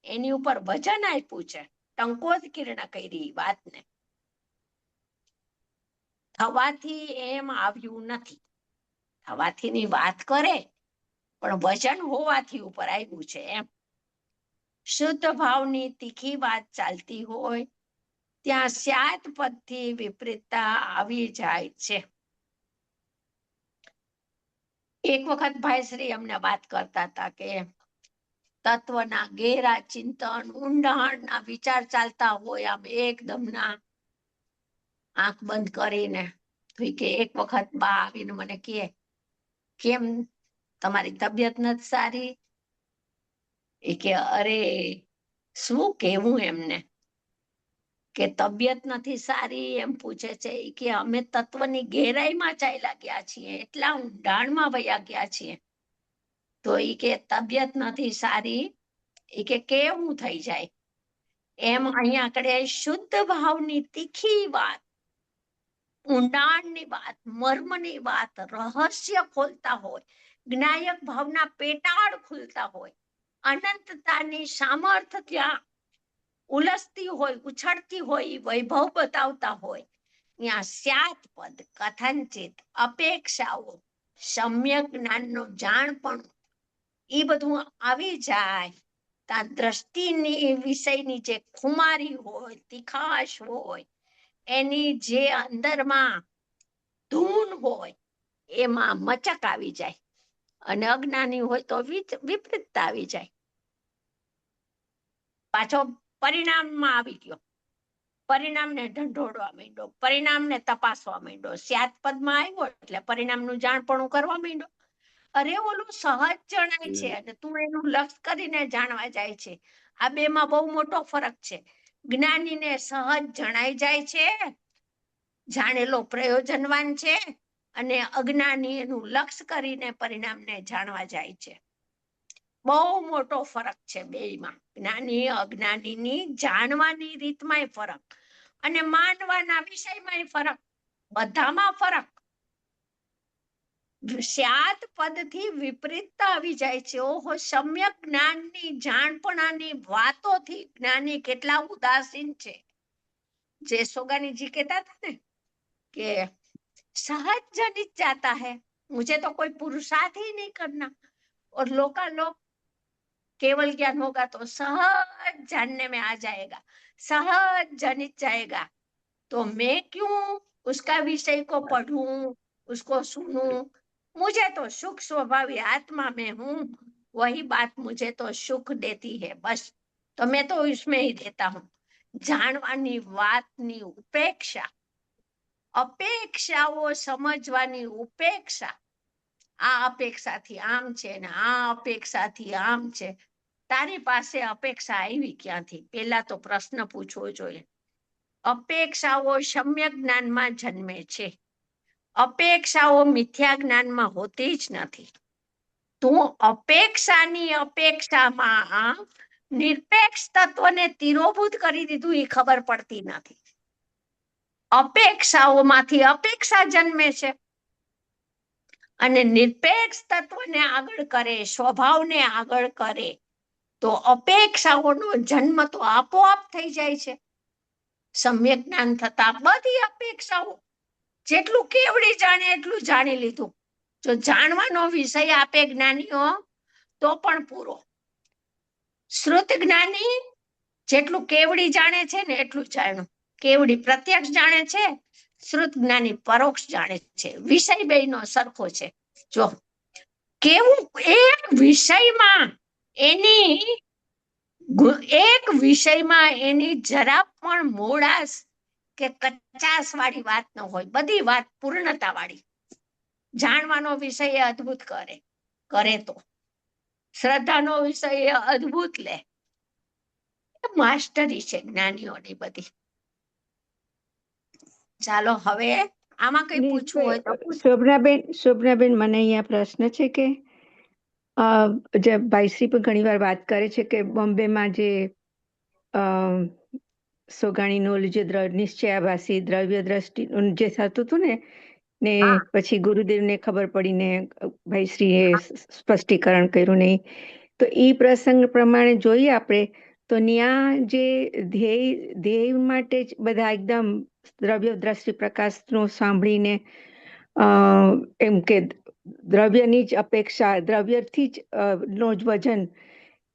એની ઉપર વજન આપ્યું છે, ટંકોત્કીર્ણ કરી વાતને. થવાથી એમ આવ્યું નથી. થવાથીની વાત કરે પણ વજન હોવાથી ઉપર આવ્યું છે એમ. શુદ્ધ ભાવની તીખી વાત ચાલતી હોય ત્યાં સ્યાત પદથી વિપરીતતા આવી જાય છે. એક વખત ભાઈશ્રી અમને વાત કરતા હતા કે તત્વના ગેરા ચિંતન, ઊંડાણના વિચાર ચાલતા હોય આમ એકદમના આંખ બંધ કરીને, તો કે એક વખત બા આવીને મને કહે, કેમ તમારી તબિયત નથી સારી? એ કે અરે શું કેવું એમને. કે તબિયત નથી સારી એમ પૂછે છે કે અમે તત્વની ગહેરાઈમાં ચાલ્યા ગયા છીએ, એટલા ઊંડાણમાં વયા ગયા છીએ. તો ઈ કે તબિયત નથી સારી, ઈ કે કેવું થઈ જાય એમ અહીંયા આગળ શુદ્ધ ભાવની તીખી વાત, ઊંડાણની વાત, મર્મની વાત, રહસ્ય ખોલતા હોય, જ્ઞાયક ભાવના પેટાળ ખુલતા હોય, અનંતતાની સામર્થ્ય ત્યાં ઉલસતી હોય, ઉછળતી હોય, વૈભવ બતાવતા હોય, ત્યાં સ્યાત પદ, કથનચિત, અપેક્ષાઓ, સમ્યક જ્ઞાનનો જાણપણ, એ બધું આવી જાય ત્યાં દ્રષ્ટિની વિષયની જે ખુમારી હોય, તીખાશ હોય, એની જે અંદરમાં ધૂન હોય એમાં મચક આવી જાય, અને અજ્ઞાની હોય તો વિપરીતતા આવી જાય. પાછો પરિણામમાં આવી ગયો, પરિણામને ઢંઢોળવા માંડ્યો, પરિણામને તપાસવા માંડ્યો. સ્યાત પદમાં આવ્યો એટલે પરિણામનું જાણપણું કરવા માંડ્યો. અરે ઓલું સહજ જણાય છે અને તું એનું લક્ષ કરીને જાણવા જાય છે. આ બેમાં બહુ મોટો ફરક છે. જ્ઞાનીને સહજ જણાઈ જાય છે, જાણેલો પ્રયોજનવાન છે, અને અજ્ઞાની એનું લક્ષ કરીને પરિણામને જાણવા જાય છે. બહુ મોટો ફરક છે બેયમાં, જ્ઞાની અજ્ઞાનીની જાણવાની રીતમાંય ફરક, અને માનવાના વિષયમાંય ફરક, બધામાં ફરક. સ્યાત પદથી વિપરીતતા આવી જાય છે. ઓહો, સમ્યક જ્ઞાનની જાણપણાની વાતોથી જ્ઞાની કેટલા ઉદાસીન છે. જે સોગાનીજી કહેતા હતા ને કે सहज जनित जाता है, मुझे तो कोई पुरुषार्थ ही नहीं करना, और लोकालोक केवल ज्ञान होगा तो सहज जानने में आ जाएगा, सहज जनित जाएगा. तो मैं क्यों उसका विषय को पढ़ूं, उसको सुनूं? मुझे तो सुख स्वभावी आत्मा में हूं, वही बात मुझे तो सुख देती है, बस. तो मैं तो इसमें ही देता हूं. जानवानी वातनी उपेक्षा, અપેક્ષાઓ સમજવાની ઉપેક્ષા. આ અપેક્ષાથી આમ છે ને આ અપેક્ષાથી આમ છે. તારી પાસે અપેક્ષા આવી ક્યાંથી? પેલા તો પ્રશ્ન પૂછવો જોઈએ. અપેક્ષાઓ સમ્યક જ્ઞાનમાં જન્મે છે, અપેક્ષાઓ મિથ્યા જ્ઞાનમાં હોતી જ નથી. તું અપેક્ષાની અપેક્ષામાં નિરપેક્ષ તત્વને તિરોભૂત કરી દીધું, એ ખબર પડતી નથી. અપેક્ષાઓમાંથી અપેક્ષા જન્મે છે, અને નિરપેક્ષ તત્વને આગળ કરે, સ્વભાવને આગળ કરે, તો અપેક્ષાઓનો જન્મ તો આપોઆપ થઈ જાય છે. સમ્યક જ્ઞાન થતા બધી અપેક્ષાઓ, જેટલું કેવડી જાણે એટલું જાણી લીધું. જો જાણવાનો વિષય આપે જ્ઞાનીઓ તો પણ પૂરો. શ્રુત જ્ઞાની જેટલું કેવડી જાણે છે ને એટલું જાણ્યું. કેવડી પ્રત્યક્ષ જાણે છે, શ્રુત જ્ઞાની પરોક્ષ જાણે છે. વિષય બેયનો સરખો છે. જો કેવું એક વિષયમાં એની જરા પણ મોડાશ કે કચાશ વાળી વાત ન હોય, બધી વાત પૂર્ણતા વાળી. જાણવાનો વિષય એ અદ્ભુત કરે તો શ્રદ્ધાનો વિષય એ અદ્ભુત લે. માસ્ટરી છે જ્ઞાનીઓની બધી. ચાલો હવે આમાં કઈ પૂછવું હોય તો શોભનાબેન, મને અહીંયા પ્રશ્ન છે કે જે ભાઈશ્રી પણ ઘણી વાર વાત કરે છે કે બોમ્બેમાં જે સોગાણીનું જે નિશ્ચયાભાસી દ્રવ્ય દ્રષ્ટિ જે થતું હતું ને પછી ગુરુદેવને ખબર પડીને ભાઈશ્રીએ સ્પષ્ટીકરણ કર્યું નહીં, તો એ પ્રસંગ પ્રમાણે જોઈએ આપણે તો ત્યાં જે ધ્યેય માટે જ બધા એકદમ દ્રવ્ય દ્રષ્ટિ પ્રકાશનું સાંભળીને એમ કે દ્રવ્યની જ અપેક્ષા, દ્રવ્યથી જ નો જ વજન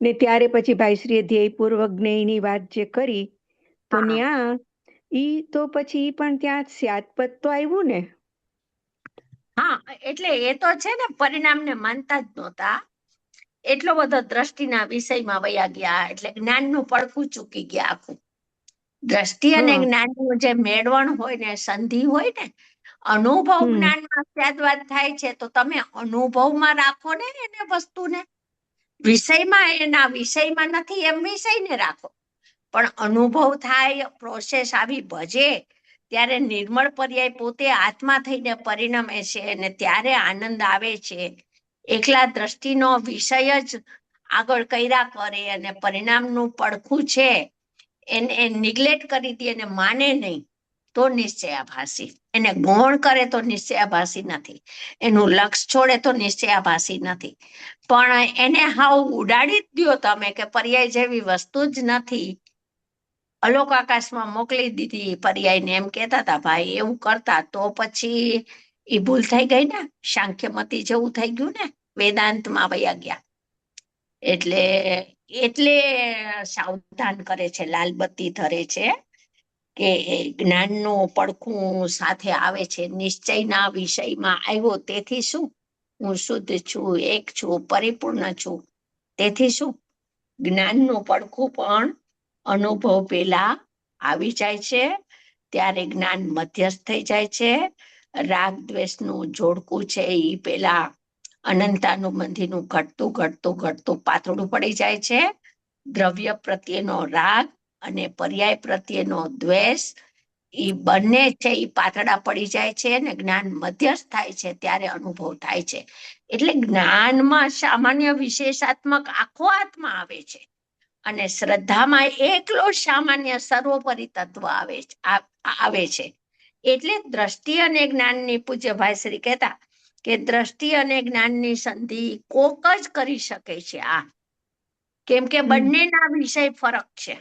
ને ત્યારે પછી ભાઈશ્રીએ ધ્યેયપૂર્વક જ્ઞેયની વાત જે કરી, તો ત્યાં ઈ તો પછી પણ ત્યાં સ્યાદપદ તો આવ્યું ને. હા, એટલે એ તો છે ને, પરિણામને માનતા જ નહોતા, એટલો બધો દ્રષ્ટિના વિષયમાં વયા ગયા, એટલે જ્ઞાનનું પડખું ચૂકી ગયા આખું. દ્રષ્ટિ અને જ્ઞાનનું જે મેળવણ હોય ને, સંધિ હોય ને, અનુભવ જ્ઞાનમાં સ્યાદવાદ થાય છે, તો તમે અનુભવમાં રાખો ને એને વસ્તુને. વિષયમાં એના વિષયમાં નથી એમ વિષયને રાખો. પણ અનુભવ થાય, પ્રોસેસ આવી ભજે, ત્યારે નિર્મળ પર્યાય પોતે આત્મા થઈને પરિણમે છે અને ત્યારે આનંદ આવે છે. એકલા દ્રષ્ટિનો વિષય જ આગળ કર્યા કરે અને પરિણામનું પડખું છે એને નિગ્લેક્ટ કરી દે અને માને નહીં તો નિશ્ચયાભાસી. એને ગૌણ કરે તો નિશ્ચયાભાસી નથી, એનું લક્ષ છોડે તો નિશ્ચયાભાસી નથી. પણ એને હાવ ઉડાડી જ દો તમે કે પર્યાય જેવી વસ્તુ જ નથી, અલોક આકાશમાં મોકલી દીધી પર્યાયને, એમ કહેતા હતા ભાઈ, એવું કરતા તો પછી એ ભૂલ થઈ ગઈ ને, સાંખ્યમતી જેવું થઈ ગયું ને, વેદાંતમાં વયા ગયા. એટલે એટલે સાવધાન કરે છે, લાલબત્તી ધરે છે કે જ્ઞાનનું પડખું સાથે આવે છે. નિશ્ચયના વિષયમાં આવ્યો તેથી શું, હું શુદ્ધ છું, એક છું, પરિપૂર્ણ છું. તેથી શું, જ્ઞાનનું પડખું પણ અનુભવ પેલા આવી જાય છે, ત્યારે જ્ઞાન મધ્યસ્થ થઈ જાય છે. રાગ દ્વેષનું જોડકું છે એ પેલા અનંતાનુબંધીનું ઘટતું ઘટતું ઘટતું પાતળું પડી જાય છે. દ્રવ્ય પ્રત્યેનો રાગ અને પર્યાય પ્રત્યેનો દ્વેષ એ બંને છે એ પાતળા પડી જાય છે અને જ્ઞાન મધ્યસ્થ થાય છે, ત્યારે અનુભવ થાય છે. એટલે જ્ઞાનમાં સામાન્ય વિશેષાત્મક આખો આત્મા આવે છે અને શ્રદ્ધામાં એકલો સામાન્ય સર્વોપરી તત્વ આવે છે. એટલે દ્રષ્ટિ અને જ્ઞાનની, પૂજ્યભાઈ શ્રી કહેતા કે દ્રષ્ટિ અને જ્ઞાનની સંધિ કોક જ કરી શકે છે. આ કેમ કે બંનેના વિષય ફરક છે.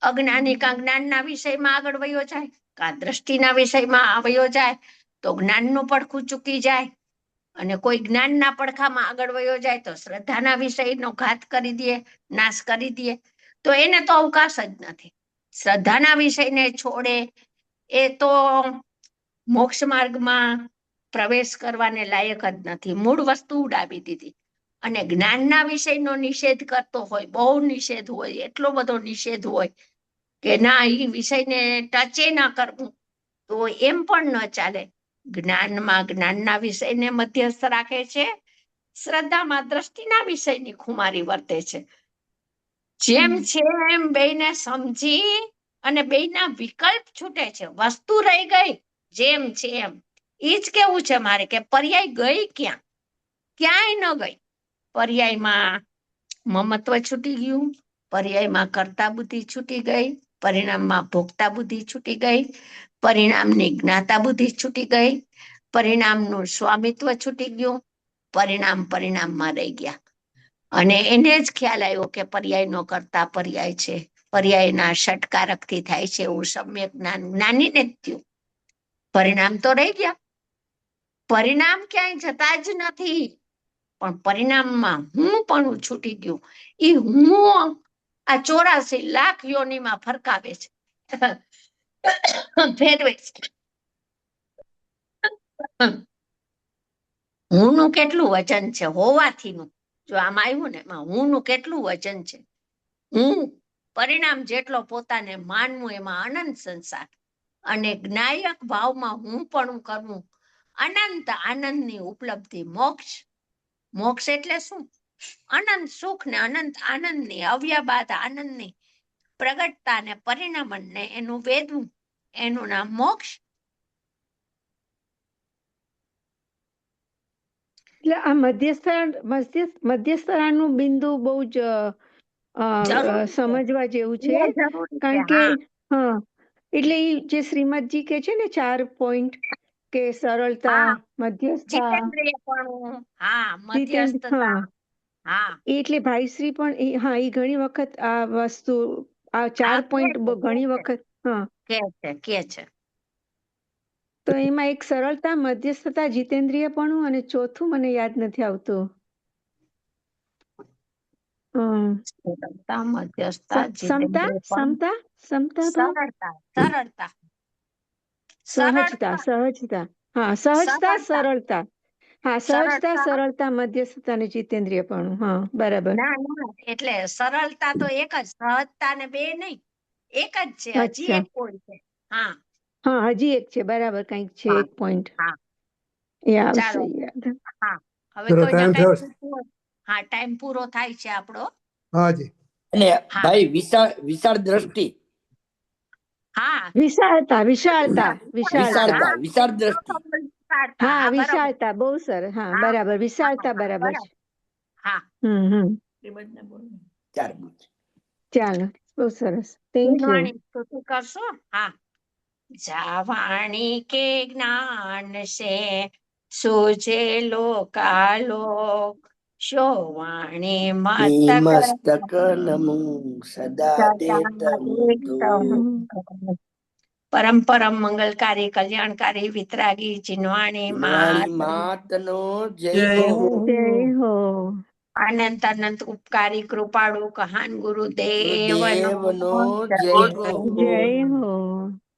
અજ્ઞાની કાં જ્ઞાનના વિષયમાં આગળ વયો જાય, કાં દ્રષ્ટિના વિષયમાં વયો જાય તો જ્ઞાનનું પડખું ચૂકી જાય, અને કોઈ જ્ઞાનના પડખામાં આગળ વયો જાય તો શ્રદ્ધાના વિષયનો ઘાત કરી દે, નાશ કરી દે, તો એને તો અવકાશ જ નથી. શ્રદ્ધાના વિષયને છોડે એ તો મોક્ષ માર્ગમાં પ્રવેશ કરવાને લાયક જ નથી, મૂળ વસ્તુ ઉડાવી દીધી. અને જ્ઞાનના વિષયનો નિષેધ કરતો હોય, બહુ નિષેધ હોય, એટલો બધો નિષેધ હોય કે ના એ વિષયને ટચે ના કરવું, તો એમ પણ ન ચાલે. જ્ઞાનમાં જ્ઞાનના વિષયને મધ્યસ્થ રાખે છે, શ્રદ્ધામાં દ્રષ્ટિના વિષયની ખુમારી વર્તે છે. જેમ છે એમ બેયને સમજી અને બેયના વિકલ્પ છૂટે છે, વસ્તુ રહી ગઈ જેમ છે એમ. એ જ કેવું છે મારે કે પર્યાય ગઈ ક્યાં, ક્યાંય ન ગઈ. પર્યાયમાં મમત્વ છૂટી ગયું, પર્યાયમાં કર્તા બુદ્ધિ છૂટી ગઈ, પરિણામમાં ભોગતા બુદ્ધિ છૂટી ગઈ, પરિણામની જ્ઞાતા બુદ્ધિ છૂટી ગઈ, પરિણામનું સ્વામિત્વ છૂટી ગયું, પરિણામમાં રહી ગયા. અને એને જ ખ્યાલ આવ્યો કે પર્યાયનો કર્તા પર્યાય છે, પર્યાયના ષટકારકથી થાય છે એવું સમ્યક જ્ઞાન જ્ઞાનીને જ થયું. પરિણામ તો રહી ગયા, પરિણામ ક્યાંય જતા જ નથી, પણ પરિણામમાં હું પણ છૂટી ગયું. એ હું આ 84 લાખ યોનીમાં ફરકાવે છે, ફેરવે છે. હુંનું કેટલું વજન છે હોવાથીનું, જો આમાં આવ્યું ને એમાં હુંનું કેટલું વજન છે. હું પરિણામ જેટલો પોતાને માનવું એમાં અનંત સંસાર, અને જ્ઞાયક ભાવમાં હું પણ કરવું અનંત આનંદની ઉપલબ્ધિ મોક્ષ. મોક્ષ એટલે શું? અનંત સુખ ને અનંત આનંદની અવ્યાબાદ આનંદની પ્રગટતા ને પરિણમન ને એનું વેદવું, એનું નામ મોક્ષ. એટલે આ મધ્યસ્થરાનું બિંદુ બહુ જ સમજવા જેવું છે, કારણ કે હા, એટલે જે શ્રીમદજી કે છે ને 4 પોઈન્ટ કે સરળતા, મધ્યસ્થતા, એટલે ભાઈશ્રી પણ હા એ ઘણી વખત આ વસ્તુ આ 4 પોઈન્ટ ઘણી વખત કે છે. તો એમાં એક સરળતા, મધ્યસ્થતા, જીતેન્દ્રિયપણું અને ચોથું મને યાદ નથી આવતું. સરળતા, મધ્યસ્થતા અને જીતેન્દ્રિયપણું. હા, બરાબર. એટલે સરળતા તો એક જ, સહજતા ને બે નહીં, એક જ છે. હજી એક પોઈન્ટ છે. હા, હજી એક છે, બરાબર, કંઈક છે એક પોઈન્ટ. હવે ટાઈમ પૂરો થાય છે આપણો. હાજી. અને હા. ભાઈ વિશાળ દ્રષ્ટિ, હા વિશાળતા વિશાળતા વિશાળતા, વિશાળ દ્રષ્ટિ. હા વિશાળતા બહુ સરસ. હા બરાબર, વિશાળતા બરાબર છે. હા હમ. 4 બોલ. ચાલો, બહુ સરસ. Thank you. વાણી સ્તુતિ કરશો. હા. જાવાણી કે જ્ઞાન છે સોજે લોકાલોક શોવાણી મસ્તક નમું સદા દેતમું તું. પરમ પરમ મંગલકારી કલ્યાણકારી વિતરાગી ચિન્વાણી જીનવાણી માત માતનો જય હો. જય હો. અનંત અનંત ઉપકારી કૃપાળુ કહાન ગુરુદેવનો ગુરુદેવનો જય હો. જય હો.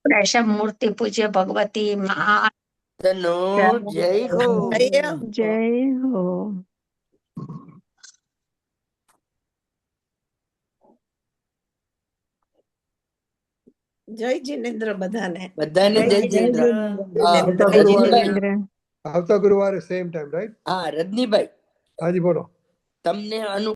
પ્રશમ મૂર્તિ પૂજ્ય ભગવતી મા તનો જય હો. જય હો. જય જિનેન્દ્ર બધાને. બધાને જય જિનેન્દ્ર. આવતા જય ગુરુવારે જિનેન્દ્ર. આવતા ગુરુવારે સેમ ટાઈમ રાઈટ? હા, રજનીભાઈ, હાજી બોલો. તમને